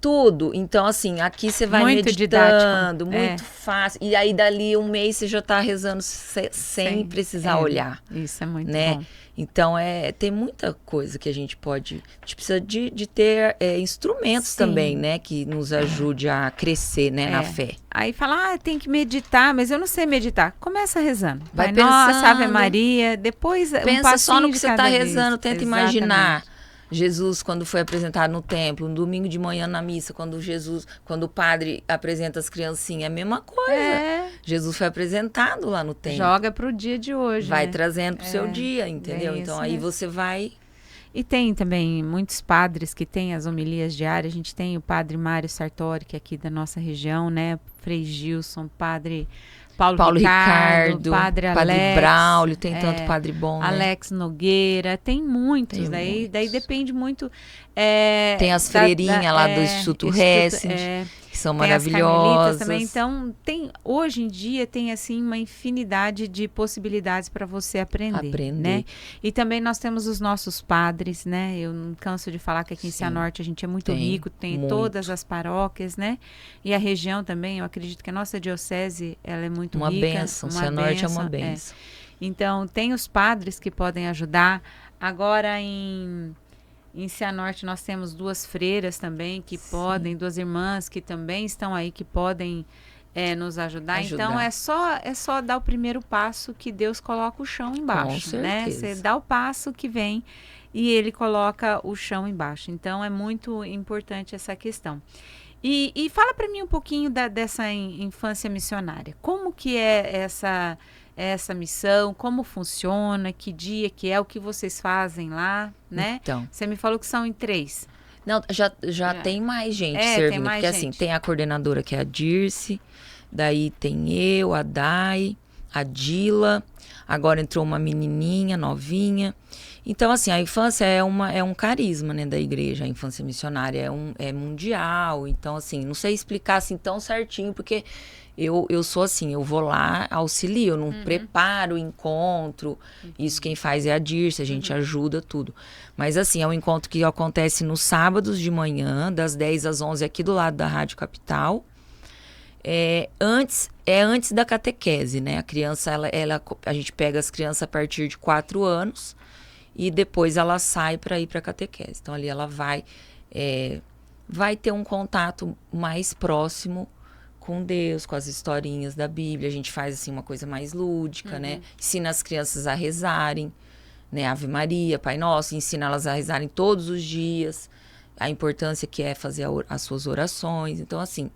tudo. Então, assim, aqui você vai muito meditando, didático. muito fácil. E aí, dali um mês, você já tá rezando sem precisar olhar. Isso é muito bom. Então, tem muita coisa que a gente precisa de ter instrumentos também, né? Que nos ajude a crescer, né? Na fé. Aí fala, tem que meditar, mas eu não sei meditar. Começa rezando. Vai Pai pensando. Nossa, Ave Maria, depois pensa só no que você tá rezando, tenta Exatamente. imaginar. Jesus, quando foi apresentado no templo, no domingo de manhã na missa, quando o padre apresenta as criancinhas, é a mesma coisa. Jesus foi apresentado lá no templo. Joga pro dia de hoje. Vai né? trazendo pro seu dia, entendeu? Então aí você vai... E tem também muitos padres que têm as homilias diárias. A gente tem o padre Mário Sartori, que é aqui da nossa região, né? Frei Gilson, padre... Paulo Ricardo, Padre Braulio, tem tanto padre bom, né? Alex Nogueira, tem muitos, daí depende muito. Tem as freirinhas lá do Instituto Hessing, que são maravilhosas. Também. Então, hoje em dia tem assim uma infinidade de possibilidades para você aprender. Né? E também nós temos os nossos padres, né? Eu não canso de falar que aqui em Cianorte a gente é muito rico, tem todas as paróquias, né? E a região também, eu acredito que a nossa diocese, ela é muito rica. Bênção, Cianorte é uma bênção. Então, tem os padres que podem ajudar. Agora, em Cianorte, nós temos 2 freiras também que podem, 2 irmãs que também estão aí, que podem nos ajudar. Então, é só dar o primeiro passo que Deus coloca o chão embaixo, né? Você dá o passo que vem e Ele coloca o chão embaixo. Então, é muito importante essa questão. E fala para mim um pouquinho dessa infância missionária. Como que é essa missão, como funciona, que dia que é, o que vocês fazem lá, né? Então. Você me falou que são em 3. Não, já tem mais gente servindo, tem mais porque gente. assim, tem a coordenadora que é a Dirce, daí tem eu, a Dai, a Dila, agora entrou uma menininha novinha. Então, assim, a infância é um carisma, né, da igreja. A infância missionária é mundial. Então, assim, não sei explicar assim tão certinho, porque eu sou assim, eu vou lá, auxilio, eu não preparo o encontro. Isso quem faz é a Dirce, a gente ajuda tudo. Mas, assim, é um encontro que acontece nos sábados de manhã, das 10 às 11, aqui do lado da Rádio Capital. Antes da catequese, né? A criança, a gente pega as crianças a partir de 4 anos e depois ela sai para ir para a catequese. Então, ali ela vai ter um contato mais próximo com Deus, com as historinhas da Bíblia. A gente faz, assim, uma coisa mais lúdica, né? Ensina as crianças a rezarem, né? Ave Maria, Pai Nosso, ensina elas a rezarem todos os dias. A importância que é fazer as suas orações. Então, assim,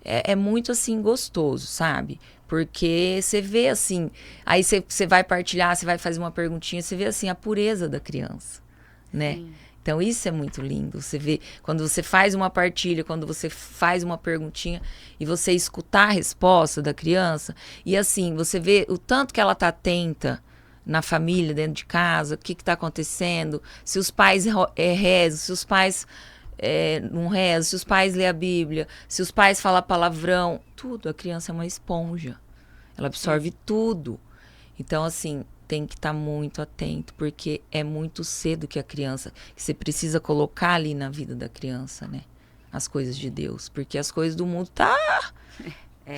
é muito, assim, gostoso, sabe? Porque você vê, assim, aí você vai partilhar, você vai fazer uma perguntinha, você vê, assim, a pureza da criança, né? Sim. Então, isso é muito lindo. Você vê, quando você faz uma partilha, quando você faz uma perguntinha e você escutar a resposta da criança, e assim, você vê o tanto que ela tá atenta na família, dentro de casa, o que tá acontecendo, se os pais rezam, se os pais não rezam, se os pais lêem a Bíblia, se os pais falam palavrão, tudo. A criança é uma esponja. Ela absorve tudo. Então, assim, tem que estar muito atento, porque é muito cedo que você precisa colocar ali na vida da criança, né? As coisas de Deus, porque as coisas do mundo tá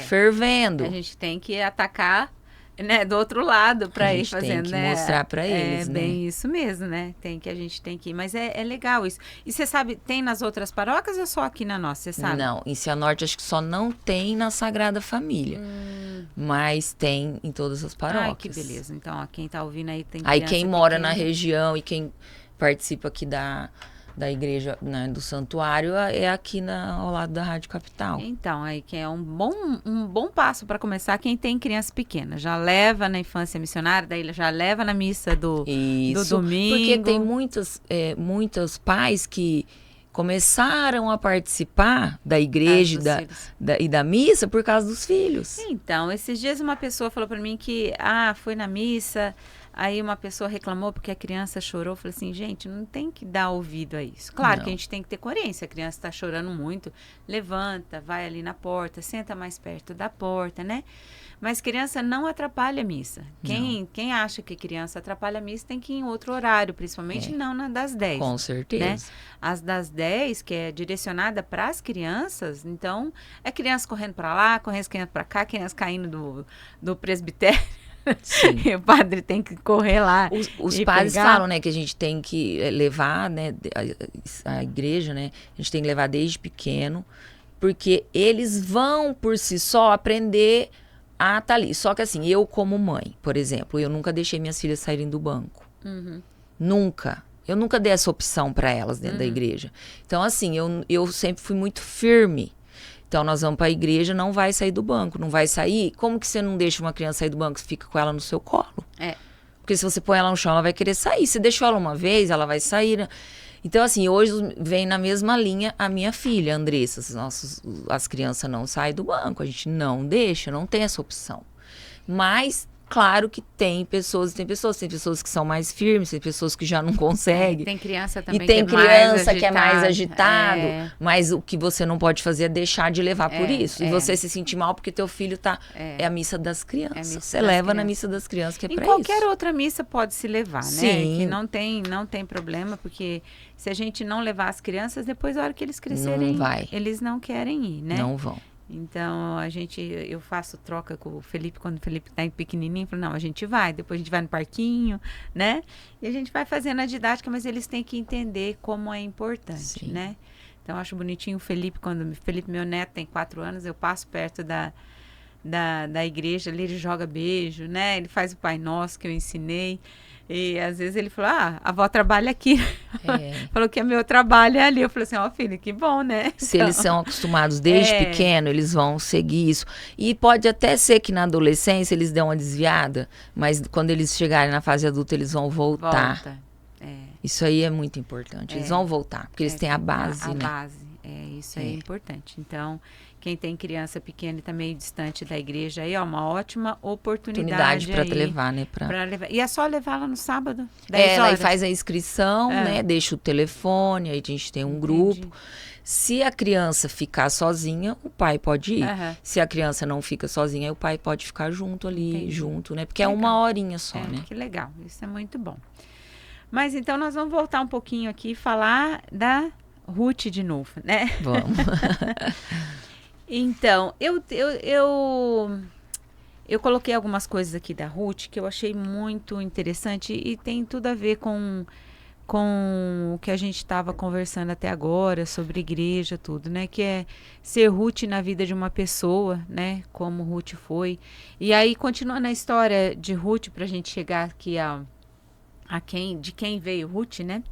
fervendo. A gente tem que atacar, né, do outro lado para ir fazendo, tem que mostrar para eles, né? É bem isso mesmo, né? A gente tem que ir. Mas é legal isso. E você sabe, tem nas outras paróquias ou só aqui na nossa, você sabe? Não, em Cianorte acho que só não tem na Sagrada Família. Mas tem em todas as paróquias. Ai, que beleza. Então, ó, quem tá ouvindo aí tem Aí quem mora na região e quem participa aqui da igreja, né, do santuário, é aqui ao lado da Rádio Capital. Então, aí que é um bom passo para começar quem tem criança pequena. Já leva na infância missionária, daí já leva na missa do domingo. Porque tem muitos pais que começaram a participar da igreja e da missa por causa dos filhos. Então, esses dias uma pessoa falou para mim que foi na missa, aí uma pessoa reclamou porque a criança chorou. Eu falei assim, gente, não tem que dar ouvido a isso. Claro que a gente tem que ter coerência. A criança está chorando muito, levanta, vai ali na porta, senta mais perto da porta, né? Mas criança não atrapalha a missa. Quem acha que criança atrapalha a missa tem que ir em outro horário, principalmente não na das 10. Com certeza. Né? As das 10, que é direcionada para as crianças, então é criança correndo para lá, criança para cá, criança caindo do presbitério. Sim. E o padre tem que correr lá. Os padres falam, né, que a gente tem que levar, né, a igreja, né, a gente tem que levar desde pequeno, porque eles vão por si só aprender a estar ali. Só que assim, eu como mãe, por exemplo, eu nunca deixei minhas filhas saírem do banco. Nunca. Eu nunca dei essa opção para elas dentro da igreja. Então, assim, eu sempre fui muito firme. Então, nós vamos para a igreja, não vai sair do banco, não vai sair. Como que você não deixa uma criança sair do banco? Você fica com ela no seu colo. Porque se você põe ela no chão, ela vai querer sair. Se deixou ela uma vez, ela vai sair, né? Então, assim, hoje vem na mesma linha a minha filha, a Andressa. As crianças não saem do banco, a gente não deixa, não tem essa opção. Mas, claro que tem pessoas que são mais firmes, tem pessoas que já não conseguem. Tem criança também que é mais agitado. Mas o que você não pode fazer é deixar de levar por isso. E você se sentir mal porque teu filho tá... É a missa das crianças. Você leva na missa das crianças, que é pra isso. Em qualquer outra missa pode se levar, né? Sim. Que não tem problema, porque se a gente não levar as crianças, depois a hora que eles crescerem, eles não querem ir, né? Não vão. Então, eu faço troca com o Felipe, quando o Felipe tá pequenininho, eu falo, não, a gente vai, depois a gente vai no parquinho, né? E a gente vai fazendo a didática, mas eles têm que entender como é importante, né? Então, eu acho bonitinho o Felipe, meu neto tem 4 anos, eu passo perto da igreja ali, ele joga beijo, né? Ele faz o Pai Nosso que eu ensinei. E às vezes ele falou, a avó trabalha aqui. Falou que é meu trabalho ali. Eu falei assim, filho, que bom, né? Se eles são acostumados desde pequeno, eles vão seguir isso. E pode até ser que na adolescência eles dêem uma desviada, mas quando eles chegarem na fase adulta, eles vão voltar. Isso aí é muito importante. Eles vão voltar, porque eles têm a base, né? A base. Isso é importante. Então, quem tem criança pequena e tá meio distante da igreja aí, uma ótima oportunidade para te aí levar, né? pra levar. E é só levá-la no sábado, 10 Ela aí horas? faz a inscrição, né? Deixa o telefone, aí a gente tem um grupo. Se a criança ficar sozinha, o pai pode ir. Se a criança não fica sozinha, aí o pai pode ficar junto ali, junto, né? Porque é uma horinha só, né? Que legal, isso é muito bom. Mas então nós vamos voltar um pouquinho aqui e falar da Ruth de novo, né? Vamos. Então, eu coloquei algumas coisas aqui da Ruth que eu achei muito interessante e tem tudo a ver com o que a gente estava conversando até agora sobre igreja, tudo, né? Que é ser Ruth na vida de uma pessoa, né? Como Ruth foi. E aí, continuando a história de Ruth, para a gente chegar aqui de quem veio Ruth, né?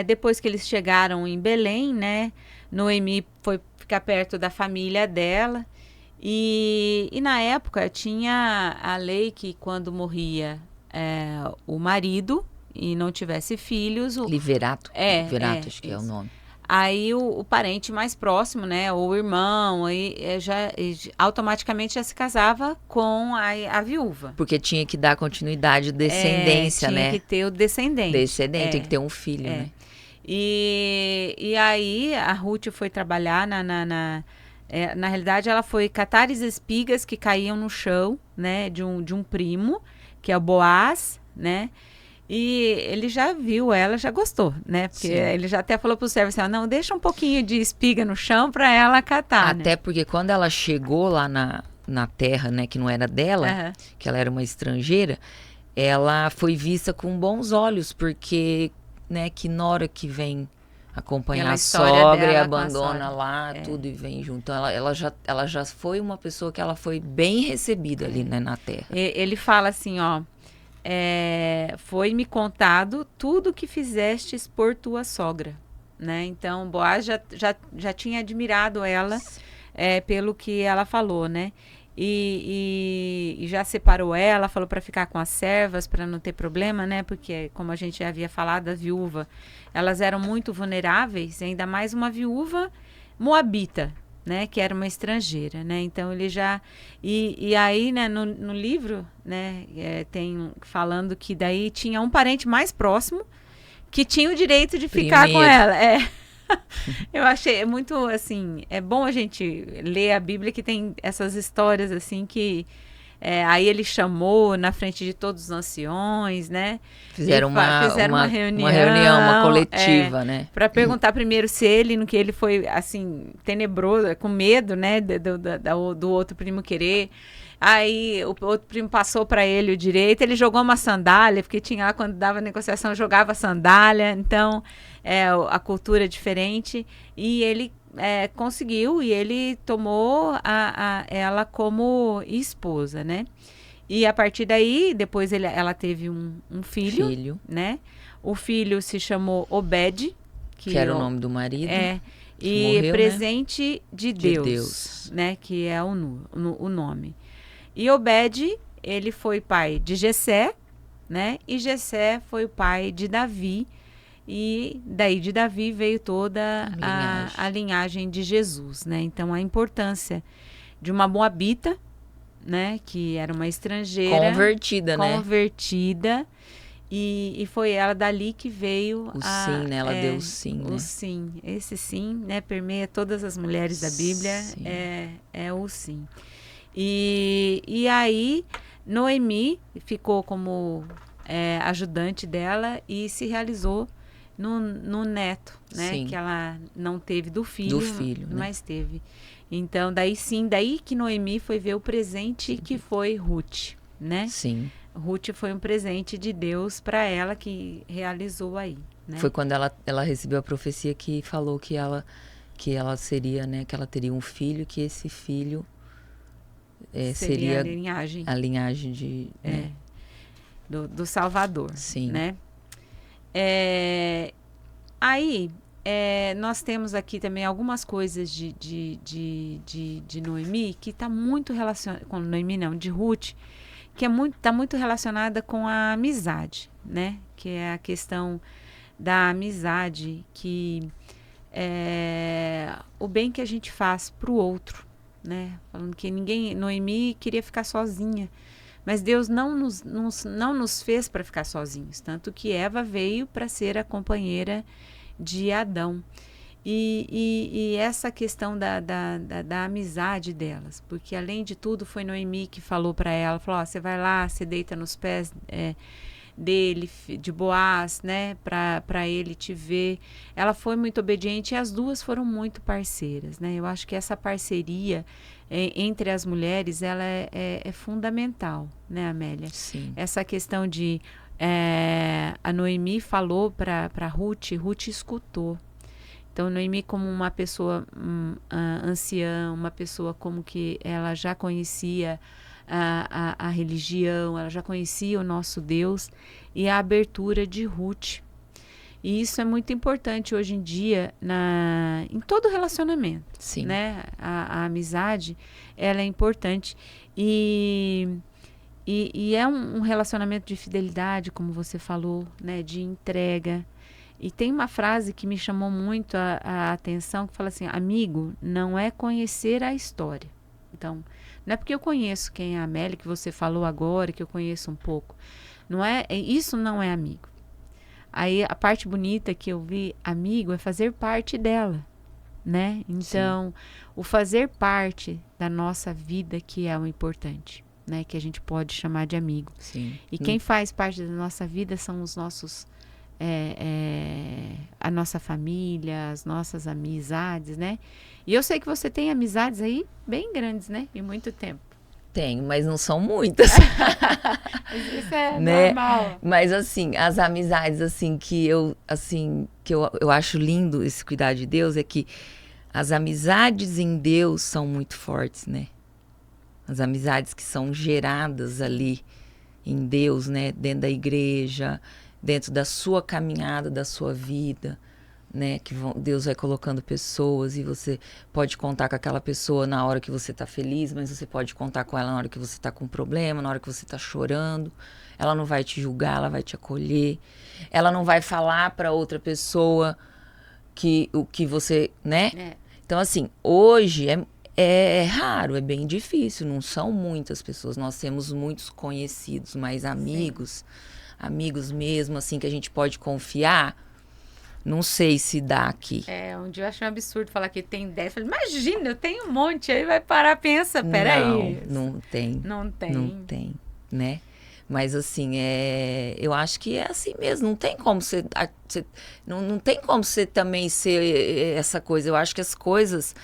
Depois que eles chegaram em Belém, né? Noemi foi ficar perto da família dela. E na época tinha a lei que quando morria o marido e não tivesse filhos... Liverato. Liverato, acho que é o nome. Aí o parente mais próximo, né, ou o irmão, aí automaticamente já se casava com a viúva. Porque tinha que dar continuidade, descendência, né? Tinha que ter o descendente. Tem que ter um filho, né? E aí a Ruth foi trabalhar na realidade ela foi catar as espigas que caíam no chão, né, de um primo, que é o Boaz, né? E ele já viu ela, já gostou, né? Porque ele já até falou pro servo assim, não, deixa um pouquinho de espiga no chão para ela catar, Até porque quando ela chegou lá na terra, né, que não era dela, que ela era uma estrangeira, ela foi vista com bons olhos, porque, né, que nora que vem acompanhar a sogra e abandona lá, tudo e vem junto. Então, ela já foi uma pessoa que ela foi bem recebida ali, né, na terra. Ele fala assim, foi-me contado tudo que fizestes por tua sogra, né? Então, Boaz já tinha admirado ela pelo que ela falou, né? E já separou ela, falou para ficar com as servas, para não ter problema, né? Porque, como a gente já havia falado, a viúva, elas eram muito vulneráveis, ainda mais uma viúva moabita, né, que era uma estrangeira, né, então ele já, e aí, né, no livro, né, tem falando que daí tinha um parente mais próximo que tinha o direito de ficar com ela, eu achei muito, assim, é bom a gente ler a Bíblia que tem essas histórias, assim, que aí ele chamou na frente de todos os anciões, né? Fizeram uma reunião, uma coletiva, né? Para perguntar primeiro se ele, no que ele foi, assim, tenebroso, com medo, né? Do outro primo querer. Aí o outro primo passou para ele o direito, ele jogou uma sandália, porque tinha lá, quando dava negociação, jogava sandália. Então, a cultura é diferente. E ele conseguiu, e ele tomou ela como esposa, né? E a partir daí, depois ela teve um filho, né? O filho se chamou Obed, que era o nome do marido. E morreu, presente, né? de Deus, né? Que é o nome. E Obed, ele foi pai de Jessé, né? E Jessé foi o pai de Davi. E daí de Davi veio toda a linhagem de Jesus, né? Então, a importância de uma moabita, né? Que era uma estrangeira. Convertida. E foi ela dali que veio sim, né? Ela deu o sim, né? O sim. Esse sim, né? Permeia todas as mulheres da Bíblia. É o sim. E aí, Noemi ficou como ajudante dela e se realizou no neto, né? Sim. Que ela não teve do filho, mas teve. Então, daí que Noemi foi ver o presente que foi Ruth, né? Sim. Ruth foi um presente de Deus para ela que realizou aí, né? Foi quando ela recebeu a profecia que falou que ela seria, né? Que ela teria um filho, que esse filho seria a linhagem de do Salvador. Sim. Né? Aí nós temos aqui também algumas coisas de Noemi que está muito relacionada com Noemi, não, de Ruth, que está muito relacionada com a amizade, né? Que é a questão da amizade que o bem que a gente faz para o outro, né? Falando que Noemi queria ficar sozinha, mas Deus não nos fez para ficar sozinhos, tanto que Eva veio para ser a companheira de Adão. E essa questão da amizade delas, porque além de tudo foi Noemi que falou para ela, falou, você vai lá, você deita nos pés dele, de Boaz, né, para ele te ver. Ela foi muito obediente e as duas foram muito parceiras, né? Eu acho que essa parceria entre as mulheres, ela é fundamental, né, Amélia? Sim. Essa questão de a Noemi falou para Ruth escutou. Então, Noemi, como uma pessoa anciã, uma pessoa como que ela já conhecia a religião, ela já conhecia o nosso Deus, e a abertura de Ruth. E isso é muito importante hoje em dia em todo relacionamento. Sim. Né? A amizade, ela é importante. E é um relacionamento de fidelidade, como você falou, né? De entrega. E tem uma frase que me chamou muito a atenção, que fala assim, amigo não é conhecer a história. Então, não é porque eu conheço quem é a Amélia, que você falou agora, que eu conheço um pouco. Isso não é amigo. Aí, a parte bonita que eu vi, amigo, é fazer parte dela, né? Então, o fazer parte da nossa vida que é o importante, né? Que a gente pode chamar de amigo. Sim. E quem faz parte da nossa vida são os nossos... a nossa família, as nossas amizades, né? E eu sei que você tem amizades aí bem grandes, né? E muito tempo. Tenho, mas não são muitas. Isso é né? normal. Mas assim, as amizades assim que eu acho lindo esse cuidar de Deus é que as amizades em Deus são muito fortes, né? As amizades que são geradas ali em Deus, né? Dentro da igreja, dentro da sua caminhada, da sua vida, né? Que Deus vai colocando pessoas e você pode contar com aquela pessoa na hora que você tá feliz, mas você pode contar com ela na hora que você tá com problema, na hora que você tá chorando. Ela não vai te julgar, ela vai te acolher. Ela não vai falar para outra pessoa o que você, né? Então, assim, hoje é raro, é bem difícil, não são muitas pessoas. Nós temos muitos conhecidos, mas amigos... amigos mesmo, assim, que a gente pode confiar, não sei se dá aqui. Um dia eu achei um absurdo falar que tem 10. Falei, imagina, eu tenho um monte. Aí vai parar, pensa, peraí. Não tem. Não tem. Não tem, né? Mas, assim, eu acho que é assim mesmo. Não tem como não tem como você também ser essa coisa. Eu acho que as coisas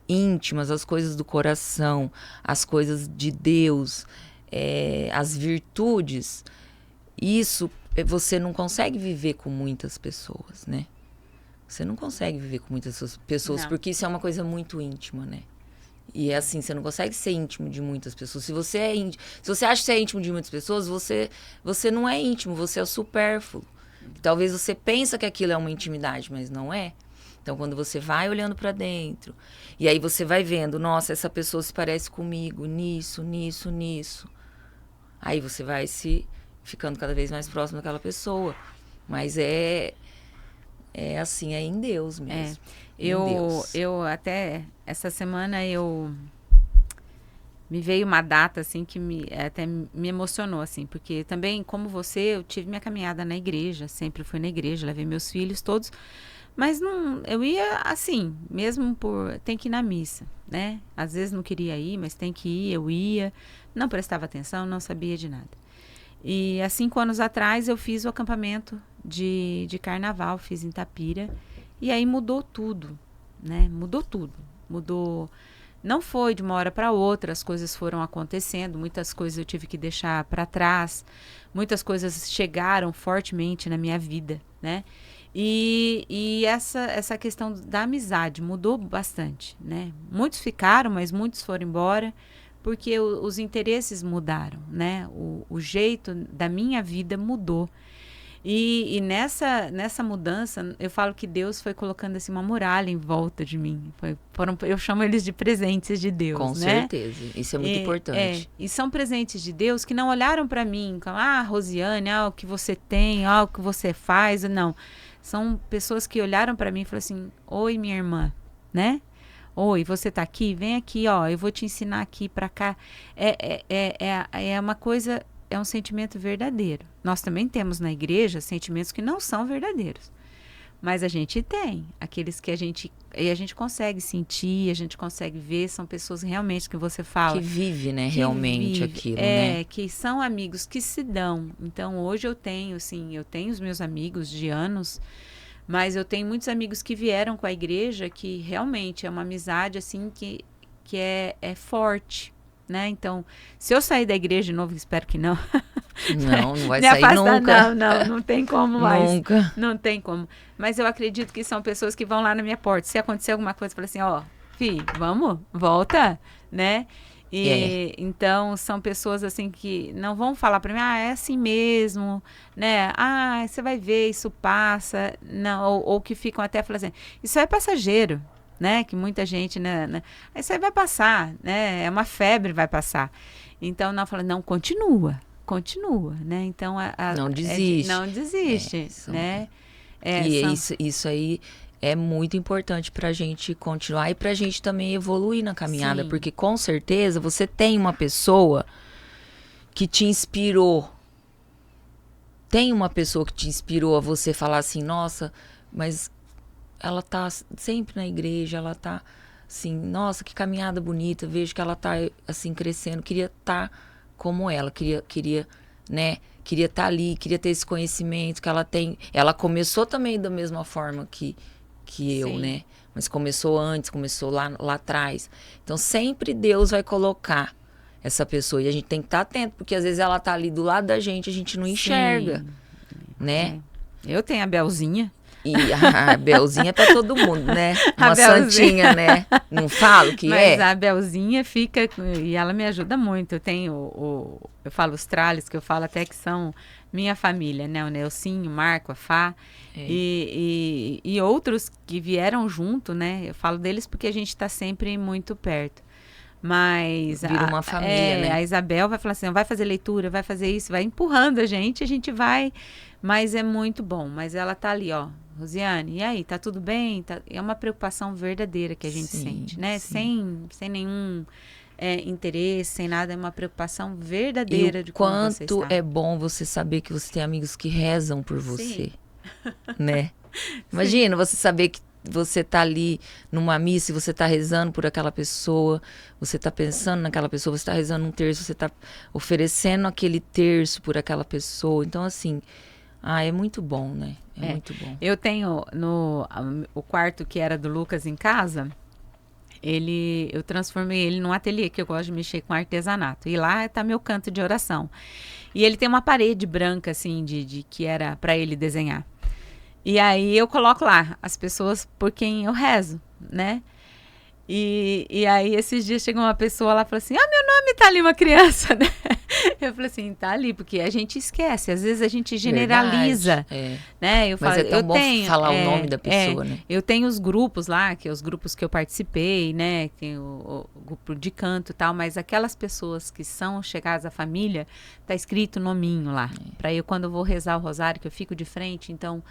íntimas, as coisas do coração, as coisas de Deus, as virtudes... Isso você não consegue viver com muitas pessoas, né? Você não consegue viver com muitas pessoas, não. Porque isso é uma coisa muito íntima, né? E é assim, você não consegue ser íntimo de muitas pessoas. Se você acha que você é íntimo de muitas pessoas, você não é íntimo, você é supérfluo. Talvez você pense que aquilo é uma intimidade, mas não é. Então, quando você vai olhando para dentro, e aí você vai vendo, nossa, essa pessoa se parece comigo nisso, nisso, nisso. Aí você vai ficando cada vez mais próximo daquela pessoa. Mas é assim, é em Deus mesmo. Eu até, essa semana, me veio uma data, assim, que até me emocionou, assim, porque também, como você, eu tive minha caminhada na igreja, sempre fui na igreja, levei meus filhos todos, mas eu ia, assim, mesmo tem que ir na missa, né? Às vezes não queria ir, mas tem que ir, eu ia, não prestava atenção, não sabia de nada. E há 5 anos atrás eu fiz o acampamento de carnaval, fiz em Itapira, e aí mudou tudo, né? Mudou tudo. Mudou. Não foi de uma hora para outra, as coisas foram acontecendo, muitas coisas eu tive que deixar para trás, muitas coisas chegaram fortemente na minha vida, né? E essa questão da amizade mudou bastante, né? Muitos ficaram, mas muitos foram embora, porque os interesses mudaram, né? O jeito da minha vida mudou. E nessa mudança, eu falo que Deus foi colocando assim, uma muralha em volta de mim. Eu chamo eles de presentes de Deus, Com né? certeza, isso é muito importante. E são presentes de Deus que não olharam para mim, como, Rosiane, o que você tem, o que você faz, não. São pessoas que olharam para mim e falaram assim, oi, minha irmã, né? Oi, você tá aqui? Vem aqui, ó, eu vou te ensinar aqui para cá. É uma coisa, é um sentimento verdadeiro. Nós também temos na igreja sentimentos que não são verdadeiros. Mas a gente tem aqueles que a gente consegue sentir, a gente consegue ver, são pessoas realmente que você fala. Que vive, né, que realmente vive, aquilo, né? Que são amigos que se dão. Então, hoje eu tenho os meus amigos de anos, mas eu tenho muitos amigos que vieram com a igreja que realmente é uma amizade, assim, que é forte, né? Então, se eu sair da igreja de novo, espero que não. Não vai sair nunca. Não tem como mais. Nunca. Não tem como. Mas eu acredito que são pessoas que vão lá na minha porta. Se acontecer alguma coisa, fala assim, ó, vamos, volta, né? E então são pessoas assim que não vão falar para mim, é assim mesmo, né? Você vai ver, isso passa, não, ou que ficam até falando assim, isso é passageiro, né? Que muita gente, né? Isso aí vai passar, né? É uma febre, vai passar. Então não fala, não, continua, né? Então não desiste. Não desiste, né? Isso aí é muito importante pra gente continuar e pra gente também evoluir na caminhada. Sim. Porque com certeza você tem uma pessoa que te inspirou. Tem uma pessoa que te inspirou a você falar assim, nossa, mas ela tá sempre na igreja, ela tá assim, nossa, que caminhada bonita, vejo que ela tá assim crescendo, queria estar como ela, queria, né, queria estar ali, queria ter esse conhecimento que ela tem. Ela começou também da mesma forma que eu, Sim. né? Mas começou antes, começou lá atrás. Então, sempre Deus vai colocar essa pessoa. E a gente tem que estar atento, porque às vezes ela tá ali do lado da gente, a gente não enxerga, né? Eu tenho a Belzinha. E a Belzinha é pra todo mundo, né? Uma santinha, né? Não falo que Mas a Belzinha fica... E ela me ajuda muito. Eu tenho eu falo os tralhos, que eu falo até que são minha família, né? O Nelsinho, o Marco, a Fá. E outros que vieram junto, né? Eu falo deles porque a gente tá sempre muito perto. Mas vira uma família, né? A Isabel vai falar assim, vai fazer leitura, vai fazer isso, vai empurrando a gente vai... Mas é muito bom. Mas ela tá ali, ó. Rosiane, e aí, tá tudo bem? É uma preocupação verdadeira que a gente sente, né? Sem nenhum interesse, sem nada, é uma preocupação verdadeira de como você está. Quanto é bom você saber que você tem amigos que rezam por você, né? Imagina você saber que você tá ali numa missa e você tá rezando por aquela pessoa, você tá pensando naquela pessoa, você tá rezando um terço, você tá oferecendo aquele terço por aquela pessoa. Então, assim, é muito bom, né? É muito bom. Eu tenho o quarto que era do Lucas em casa, eu transformei ele num ateliê, que eu gosto de mexer com artesanato. E lá tá meu canto de oração. E ele tem uma parede branca, assim, de que era para ele desenhar. E aí eu coloco lá as pessoas por quem eu rezo, né? E aí esses dias chegou uma pessoa lá e falou assim, meu nome tá ali, uma criança, né? Eu falei assim, tá ali, porque a gente esquece, às vezes a gente generaliza, né? Mas é tão bom falar o nome da pessoa, né? Eu tenho os grupos lá, que é os grupos que eu participei, né? Tem o grupo de canto e tal, mas aquelas pessoas que são chegadas à família, tá escrito o nominho lá. Pra eu, quando eu vou rezar o rosário, que eu fico de frente, então,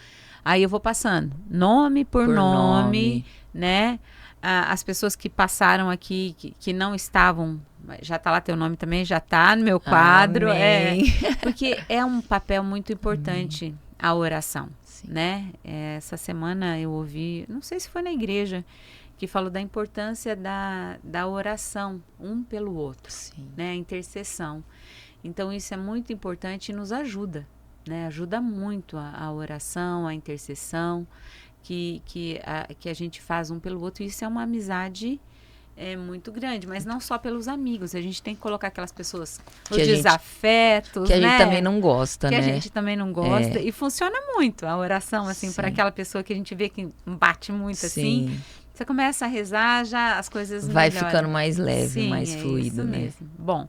aí eu vou passando, nome por nome, né? As pessoas que passaram aqui, que não estavam, já tá lá teu nome também, já tá no meu quadro. Porque é um papel muito importante a oração, né? Essa semana eu ouvi, não sei se foi na igreja, que falou da importância da oração, um pelo outro, né? A intercessão. Então isso é muito importante e nos ajuda, né? Ajuda muito a oração, a intercessão, que a gente faz um pelo outro. Isso é uma amizade muito grande, mas não só pelos amigos. A gente tem que colocar aquelas pessoas, os desafetos, que a né? gente também não gosta, né? Que a gente também não gosta. E funciona muito a oração, assim, para aquela pessoa que a gente vê que bate muito, assim. Você começa a rezar, já as coisas vai melhoram. ficando mais leve, mais fluido, isso né? Mesmo. Bom,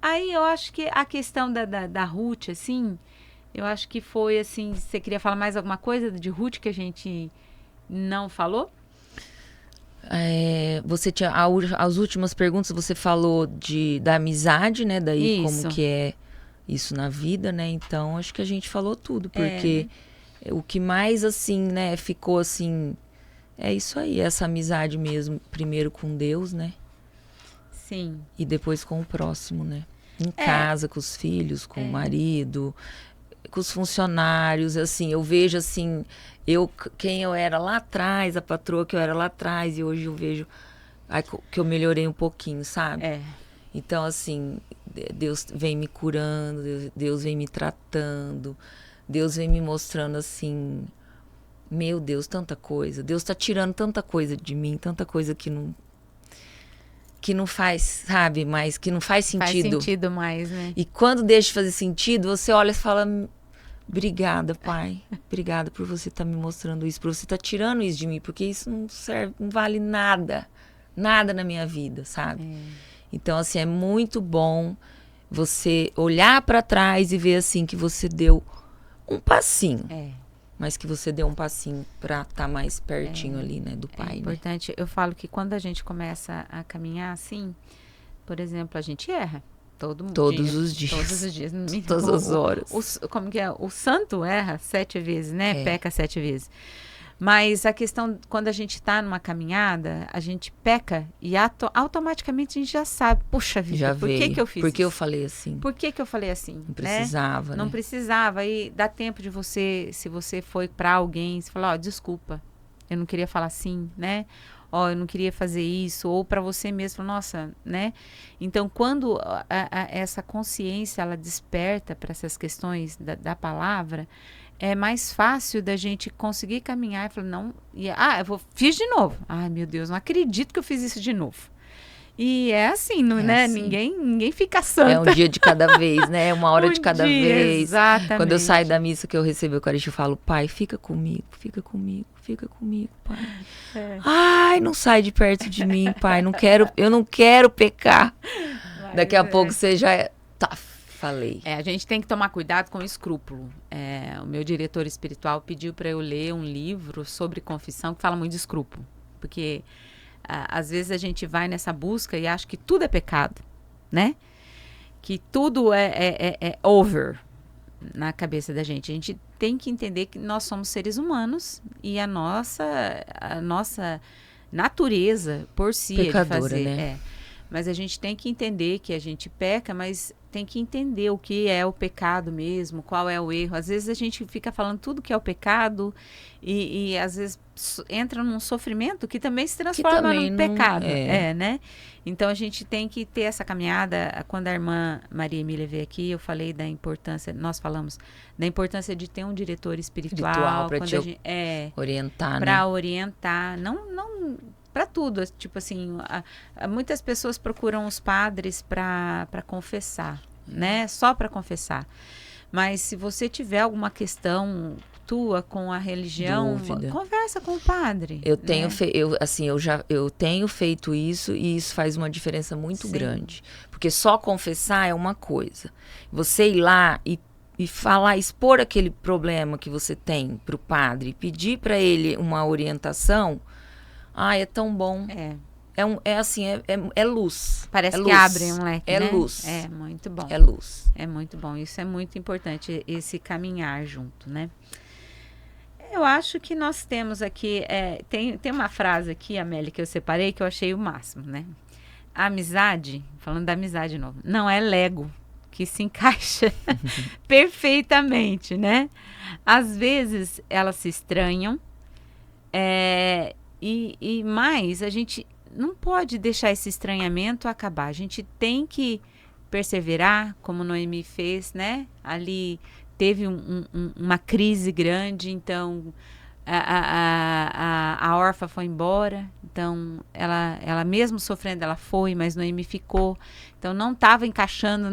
aí eu acho que a questão da Ruth, assim, eu acho que foi assim, você queria falar mais alguma coisa de Ruth que a gente não falou? Você tinha, as últimas perguntas você falou da amizade, né? Daí como que é isso na vida, né? Então, acho que a gente falou tudo, porque o que mais, assim, né, ficou assim, é isso aí, essa amizade mesmo, primeiro com Deus, né? Sim. E depois com o próximo, né? Em casa, com os filhos, com o marido, com os funcionários, assim, eu vejo, assim, quem eu era lá atrás, a patroa que eu era lá atrás, e hoje eu vejo que eu melhorei um pouquinho, sabe? Então, assim, Deus vem me curando, Deus vem me tratando, Deus vem me mostrando, assim, meu Deus, tanta coisa. Deus tá tirando tanta coisa de mim, tanta coisa que não faz, sabe, mais, que não faz sentido. Faz sentido mais, né? E quando deixa de fazer sentido, você olha e fala, obrigada, Pai. Obrigada por você estar me mostrando isso, por você estar tirando isso de mim, porque isso não serve, não vale nada. Nada na minha vida, sabe? Então, assim, é muito bom você olhar para trás e ver, assim, que você deu um passinho. Mas que você deu um passinho para estar mais pertinho ali, né, do Pai, É importante. né? Eu falo que quando a gente começa a caminhar assim, por exemplo, a gente erra. Todos os dias. Todos os dias. Todas as horas. Como que é? O santo erra 7 vezes, né? Peca 7 vezes. Mas a questão, quando a gente está numa caminhada, a gente peca e automaticamente a gente já sabe, puxa vida, Já por veio. que eu fiz Por que eu isso? falei assim? Por que eu falei assim? Não precisava, né? Não precisava. E dá tempo de você, se você foi para alguém, você falar, desculpa, eu não queria falar assim, né? Eu não queria fazer isso. Ou para você mesmo, nossa, né? Então, quando essa consciência, ela desperta para essas questões da palavra, é mais fácil da gente conseguir caminhar e falar, não, fiz de novo. Ai, meu Deus, não acredito que eu fiz isso de novo. E é assim, não, né? Assim. Ninguém fica santa. É um dia de cada vez, né? É uma hora de cada vez. Exatamente. Quando eu saio da missa que eu recebo a Eucaristia, eu falo, Pai, fica comigo, Pai. Ai, não sai de perto de mim, Pai. Eu não quero pecar. Mas daqui a pouco você já... Tá, falei. A gente tem que tomar cuidado com o escrúpulo. O meu diretor espiritual pediu para eu ler um livro sobre confissão que fala muito de escrúpulo. Porque... às vezes a gente vai nessa busca e acha que tudo é pecado, né? Que tudo é over na cabeça da gente. A gente tem que entender que nós somos seres humanos e a nossa natureza por si pecadora, é de fazer. Né? Mas a gente tem que entender que a gente peca, mas tem que entender o que é o pecado mesmo, qual é o erro. Às vezes a gente fica falando tudo que é o pecado e às vezes entra num sofrimento que também se transforma num pecado. Né? Então a gente tem que ter essa caminhada. Quando a irmã Maria Emília veio aqui, eu falei da importância, nós falamos da importância de ter um diretor espiritual para te orientar, para né? orientar, não para tudo, tipo assim, muitas pessoas procuram os padres para confessar, né? Só para confessar. Mas se você tiver alguma questão tua com a religião, conversa com o padre. Eu tenho eu tenho feito isso e isso faz uma diferença muito grande, porque só confessar é uma coisa. Você ir lá e falar, expor aquele problema que você tem para o padre, pedir para ele uma orientação. É tão bom. É luz. Parece que luz. Abre um leque, né? Luz. É muito bom. É luz. É muito bom. Isso é muito importante, esse caminhar junto, né? Eu acho que nós temos aqui... tem uma frase aqui, Amélia, que eu separei, que eu achei o máximo, né? A amizade, falando da amizade de novo, não é Lego, que se encaixa perfeitamente, né? Às vezes, elas se estranham, e mais, a gente não pode deixar esse estranhamento acabar. A gente tem que perseverar, como Noemi fez, né? Ali teve uma crise grande, então a órfã foi embora. Então, ela mesmo sofrendo, ela foi, mas Noemi ficou. Então, não estava encaixando,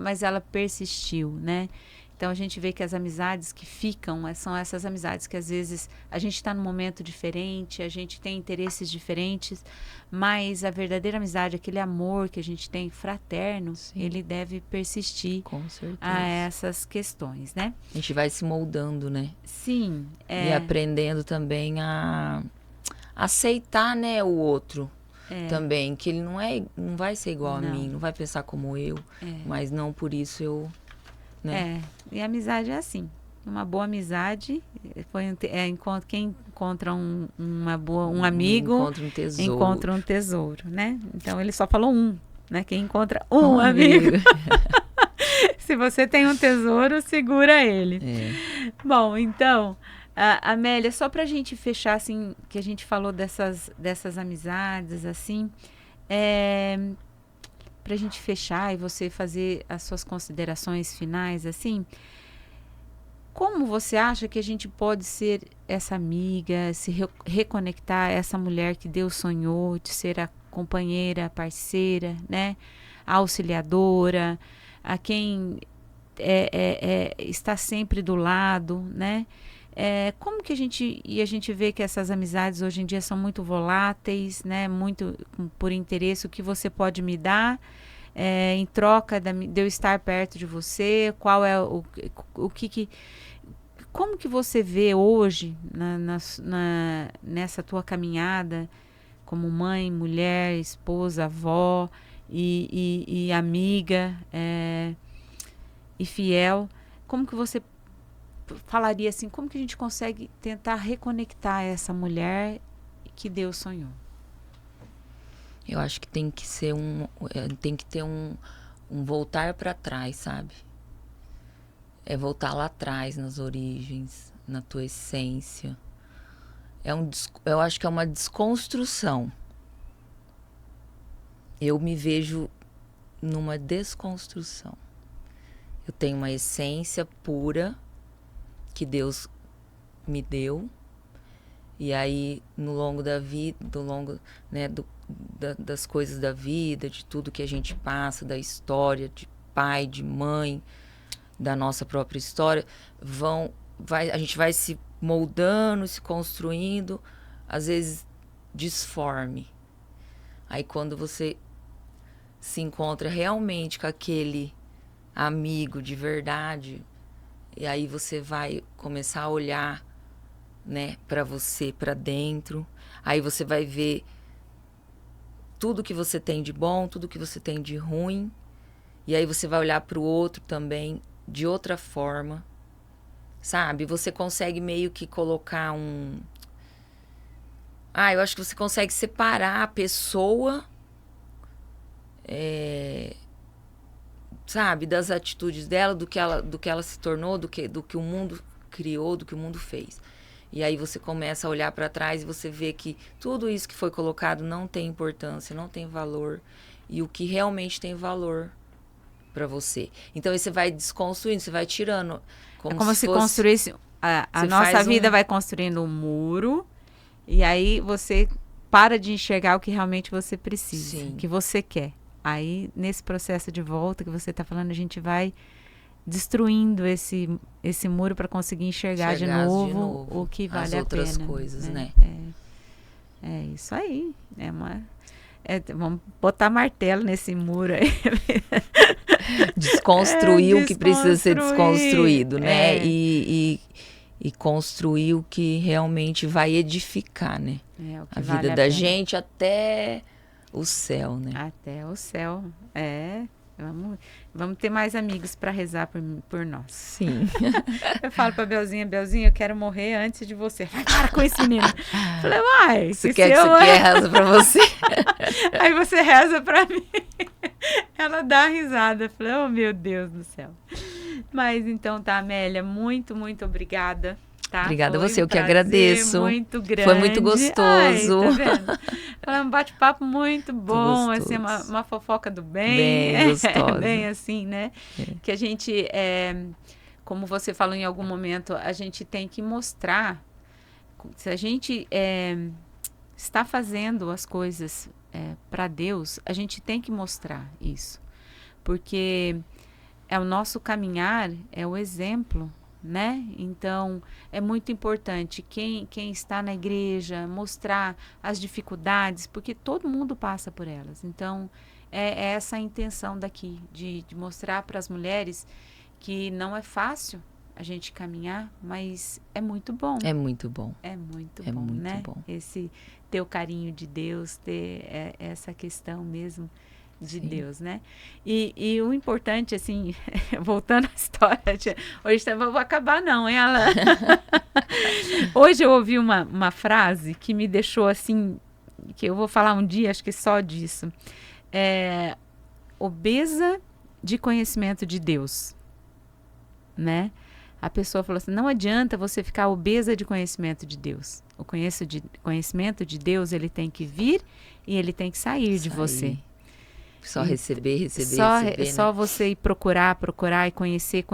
mas ela persistiu, né? Então, a gente vê que as amizades que ficam são essas amizades que, às vezes, a gente está num momento diferente, a gente tem interesses diferentes, mas a verdadeira amizade, aquele amor que a gente tem fraterno, ele deve persistir a essas questões, né? A gente vai se moldando, né? Sim. E aprendendo também a aceitar, né, o outro. Também, que ele não vai ser igual a mim, não vai pensar como eu, mas não por isso eu né? E a amizade é assim. Uma boa amizade quem encontra um amigo encontra um tesouro, né? Então ele só falou né? Quem encontra um amigo. Se você tem um tesouro, segura ele. Bom, então, Amélia, só pra gente fechar, assim, que a gente falou dessas amizades, assim, pra gente fechar e você fazer as suas considerações finais, assim, como você acha que a gente pode ser essa amiga, se reconectar a essa mulher que Deus sonhou de ser a companheira, a parceira, né? A auxiliadora, a quem está sempre do lado, né? Como que a gente vê que essas amizades hoje em dia são muito voláteis, né? Muito por interesse, o que você pode me dar em troca de eu estar perto de você, qual é como que você vê hoje nessa tua caminhada como mãe, mulher, esposa, avó e amiga e fiel, como que você falaria assim, como que a gente consegue tentar reconectar essa mulher que Deus sonhou? Eu acho que tem que ter um voltar para trás, sabe? Voltar lá atrás, nas origens, na tua essência. Eu acho que é uma desconstrução. Eu me vejo numa desconstrução. Eu tenho uma essência pura que Deus me deu. E aí, no longo da vida, né, das coisas da vida, de tudo que a gente passa, da história, de pai, de mãe, da nossa própria história, a gente vai se moldando, se construindo, às vezes disforme. Aí quando você se encontra realmente com aquele amigo de verdade, e aí você vai começar a olhar, né, para você, para dentro. Aí você vai ver tudo que você tem de bom, tudo que você tem de ruim. E aí você vai olhar para o outro também de outra forma, sabe? Você consegue meio que colocar eu acho que você consegue separar a pessoa, sabe? Das atitudes dela, do que ela se tornou, do que o mundo criou, do que o mundo fez. E aí você começa a olhar para trás e você vê que tudo isso que foi colocado não tem importância, não tem valor. E o que realmente tem valor para você. Então aí você vai desconstruindo, você vai tirando. Como se construísse... A nossa vida vai construindo um muro e aí você para de enxergar o que realmente você precisa, Sim. que você quer. Aí, nesse processo de volta que você está falando, a gente vai destruindo esse muro para conseguir enxergar de novo o que vale a pena. As outras coisas, né? É isso aí. Vamos botar martelo nesse muro aí. Desconstruir o que precisa ser desconstruído, né? E construir o que realmente vai edificar, né? A vida da gente até o céu, né? Até o céu. Vamos ter mais amigos para rezar por nós. Sim. Eu falo pra Belzinha, eu quero morrer antes de você. Para com isso, menina. Falei, uai. Você quer que isso aqui reza pra você? Aí você reza pra mim. Ela dá risada. Falei, oh, meu Deus do céu. Mas então tá, Amélia, muito, muito obrigada. Tá? Obrigada a você, eu que agradeço. Muito grande. Foi muito gostoso. Ai, tá vendo? Foi um bate-papo muito bom, assim, uma fofoca do bem. Bem gostosa. Bem assim, né? Que a gente, como você falou em algum momento, a gente tem que mostrar, se a gente está fazendo as coisas para Deus, a gente tem que mostrar isso. Porque é o nosso caminhar, é o exemplo, né? Então, é muito importante quem está na igreja mostrar as dificuldades, porque todo mundo passa por elas. Então, é essa a intenção daqui, de mostrar para as mulheres que não é fácil a gente caminhar, mas é muito bom. É muito bom. É muito bom, né? Esse ter o carinho de Deus, ter essa questão mesmo de Sim. Deus, né? E o importante, assim, voltando à história, hoje eu vou acabar não, hein, Alan? Hoje eu ouvi uma frase que me deixou assim, que eu vou falar um dia, acho que só disso. Obesa de conhecimento de Deus, né? A pessoa falou assim, não adianta você ficar obesa de conhecimento de Deus. O conhecimento de Deus, ele tem que vir e ele tem que sair de você. Só receber, Só né? você ir procurar e conhecer.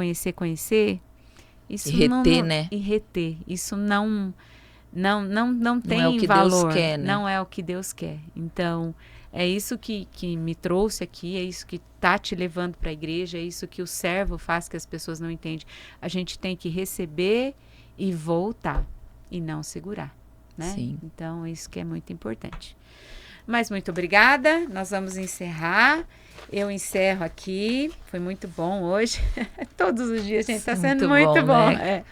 Isso E reter, né? E reter. Isso não tem é o que valor. Deus quer, né? Não é o que Deus quer. Então, é isso que me trouxe aqui, é isso que está te levando para a igreja, é isso que o servo faz que as pessoas não entendem. A gente tem que receber e voltar, e não segurar, né? Sim. Então, isso que é muito importante. Mas muito obrigada, nós vamos encerrar. Eu encerro aqui, foi muito bom hoje. Todos os dias, gente, está sendo muito bom. Né?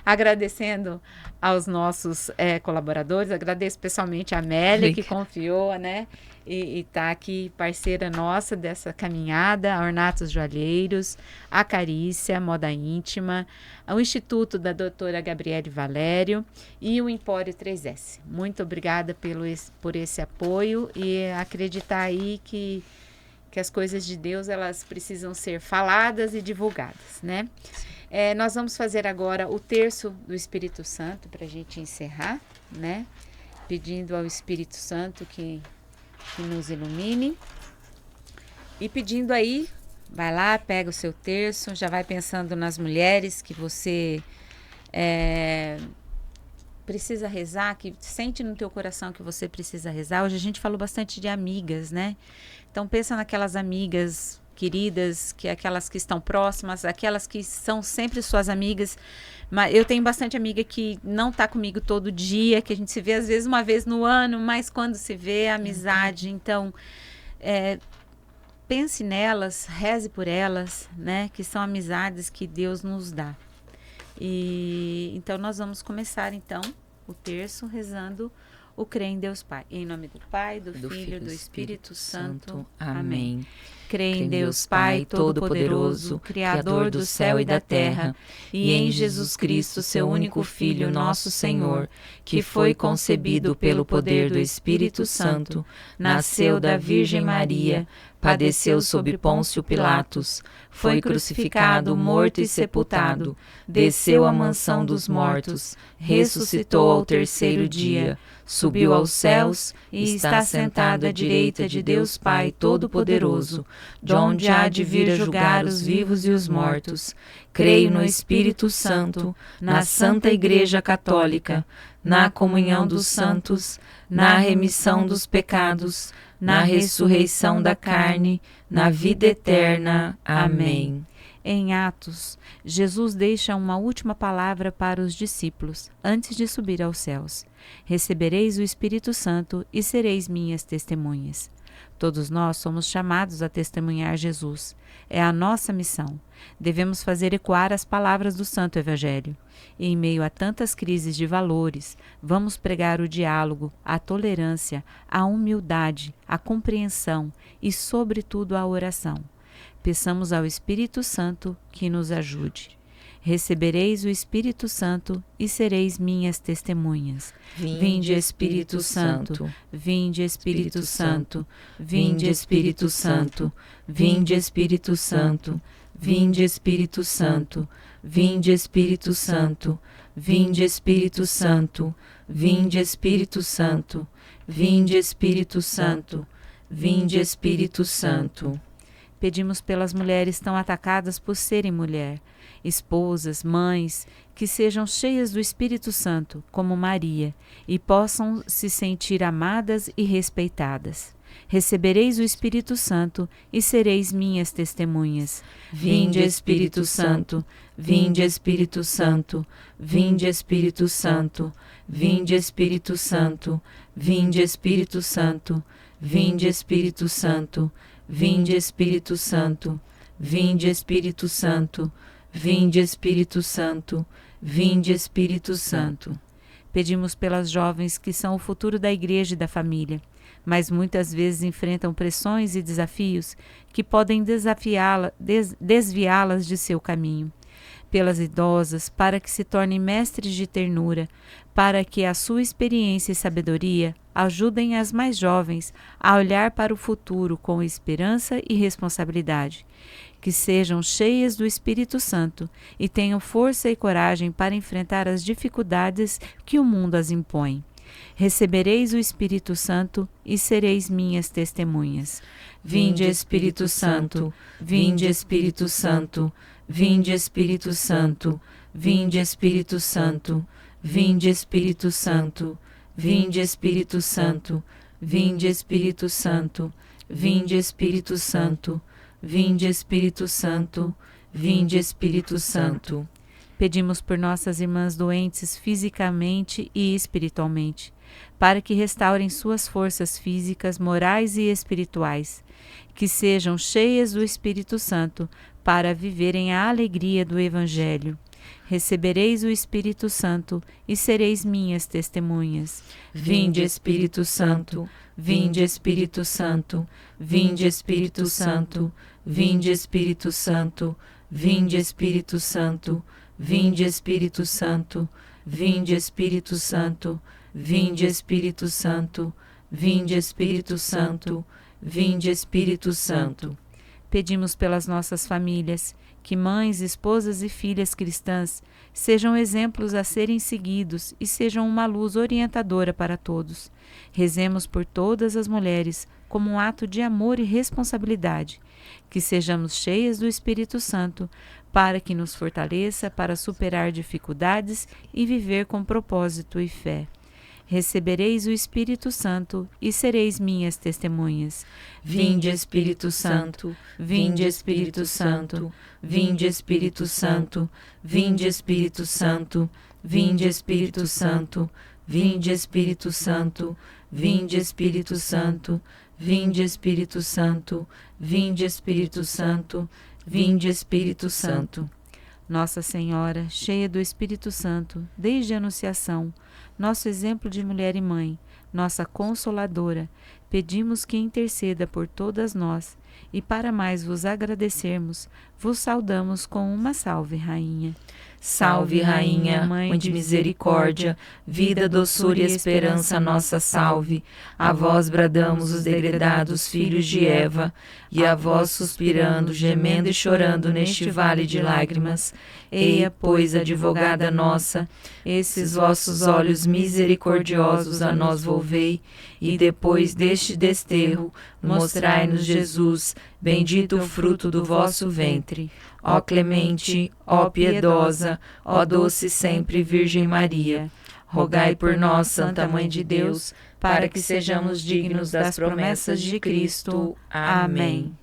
Agradecendo aos nossos colaboradores, agradeço pessoalmente a Amélia, que confiou, né? E está aqui parceira nossa dessa caminhada, a Ornatos Joalheiros, a Carícia, Moda Íntima, o Instituto da doutora Gabriele Valério e o Empório 3S. Muito obrigada por esse apoio e acreditar aí que as coisas de Deus, elas precisam ser faladas e divulgadas, né? Nós vamos fazer agora o terço do Espírito Santo para a gente encerrar, né? Pedindo ao Espírito Santo que nos ilumine e pedindo aí, vai lá, pega o seu terço, já vai pensando nas mulheres que você precisa rezar, que sente no teu coração que você precisa rezar. Hoje a gente falou bastante de amigas, né? Então pensa naquelas amigas queridas, aquelas que estão próximas, aquelas que são sempre suas amigas. Mas eu tenho bastante amiga que não está comigo todo dia, que a gente se vê às vezes uma vez no ano, mas quando se vê, a amizade. Então, pense nelas, reze por elas, né? Que são amizades que Deus nos dá. E então nós vamos começar então o terço rezando o Crê em Deus Pai. Em nome do Pai, do Filho e do Espírito Santo. Amém. Crê em Deus Pai Todo-Poderoso, Criador do céu e da terra, e em Jesus Cristo, seu único Filho, nosso Senhor, que foi concebido pelo poder do Espírito Santo, nasceu da Virgem Maria, padeceu sob Pôncio Pilatos, foi crucificado, morto e sepultado, desceu à mansão dos mortos, ressuscitou ao terceiro dia, subiu aos céus e está sentado à direita de Deus Pai Todo-Poderoso, de onde há de vir a julgar os vivos e os mortos. Creio no Espírito Santo, na Santa Igreja Católica, na comunhão dos santos, na remissão dos pecados, na ressurreição da carne, na vida eterna. Amém. Em Atos, Jesus deixa uma última palavra para os discípulos, antes de subir aos céus. Recebereis o Espírito Santo e sereis minhas testemunhas. Todos nós somos chamados a testemunhar Jesus. É a nossa missão. Devemos fazer ecoar as palavras do Santo Evangelho. E em meio a tantas crises de valores, vamos pregar o diálogo, a tolerância, a humildade, a compreensão e, sobretudo, a oração. Peçamos ao Espírito Santo que nos ajude. Recebereis o Espírito Santo e sereis minhas testemunhas. Vinde, Espírito Santo, vinde, Espírito Santo, vinde, Espírito Santo, vinde, Espírito Santo, vinde, Espírito Santo, vinde, Espírito Santo, vinde, Espírito Santo, vinde, Espírito Santo, vinde, Espírito Santo, vinde, Espírito Santo. Pedimos pelas mulheres tão atacadas por serem mulher, esposas, mães, que sejam cheias do Espírito Santo, como Maria, e possam se sentir amadas e respeitadas. Recebereis o Espírito Santo e sereis minhas testemunhas. Vinde, Espírito Santo, vinde, Espírito Santo, vinde, Espírito Santo, vinde, Espírito Santo, vinde, Espírito Santo, vinde, Espírito Santo, vinde, Espírito Santo, vinde, Espírito Santo, vinde, Espírito Santo, vinde, Espírito Santo. Pedimos pelas jovens que são o futuro da igreja e da família, mas muitas vezes enfrentam pressões e desafios que podem desviá-las de seu caminho. Pelas idosas, para que se tornem mestres de ternura, para que a sua experiência e sabedoria ajudem as mais jovens a olhar para o futuro com esperança e responsabilidade. Que sejam cheias do Espírito Santo e tenham força e coragem para enfrentar as dificuldades que o mundo as impõe. Recebereis o Espírito Santo e sereis minhas testemunhas. Vinde, Espírito Santo, vinde, Espírito Santo, vinde, Espírito Santo, vinde, Espírito Santo, vinde, Espírito Santo, vinde, Espírito Santo, vinde, Espírito Santo, vinde, Espírito Santo, vinde, Espírito Santo, vinde, Espírito Santo. Pedimos por nossas irmãs doentes fisicamente e espiritualmente, para que restaurem suas forças físicas, morais e espirituais, que sejam cheias do Espírito Santo para viverem a alegria do Evangelho. Recebereis o Espírito Santo e sereis minhas testemunhas. Vinde, Espírito Santo, vinde, Espírito Santo, vinde, Espírito Santo, vinde, Espírito Santo, vinde, Espírito Santo, vinde, Espírito Santo, vinde, Espírito Santo, vinde, Espírito Santo, vinde, Espírito Santo, vinde, Espírito Santo. Pedimos pelas nossas famílias, que mães, esposas e filhas cristãs sejam exemplos a serem seguidos e sejam uma luz orientadora para todos. Rezemos por todas as mulheres como um ato de amor e responsabilidade, que sejamos cheias do Espírito Santo para que nos fortaleça para superar dificuldades e viver com propósito e fé. Recebereis o Espírito Santo e sereis minhas testemunhas. Vinde, Espírito Santo, vinde, Espírito Santo, vinde, Espírito Santo, vinde, Espírito Santo, vinde, Espírito Santo, vinde, Espírito Santo, vinde, Espírito Santo, vinde, Espírito Santo, vinde, Espírito Santo, vinde, Espírito Santo. Nossa Senhora, cheia do Espírito Santo, desde a Anunciação, nosso exemplo de mulher e mãe, nossa Consoladora, pedimos que interceda por todas nós e, para mais vos agradecermos, vos saudamos com uma salve, Rainha. Salve, Rainha, Mãe de misericórdia, vida, doçura e esperança, nossa salve. A vós bradamos os degredados filhos de Eva, e a vós suspirando, gemendo e chorando neste vale de lágrimas. Eia, pois, advogada nossa, esses vossos olhos misericordiosos a nós volvei, e depois deste desterro, mostrai-nos Jesus, bendito o fruto do vosso ventre. Ó clemente, ó piedosa, ó doce sempre Virgem Maria, rogai por nós, Santa Mãe de Deus, para que sejamos dignos das promessas de Cristo. Amém.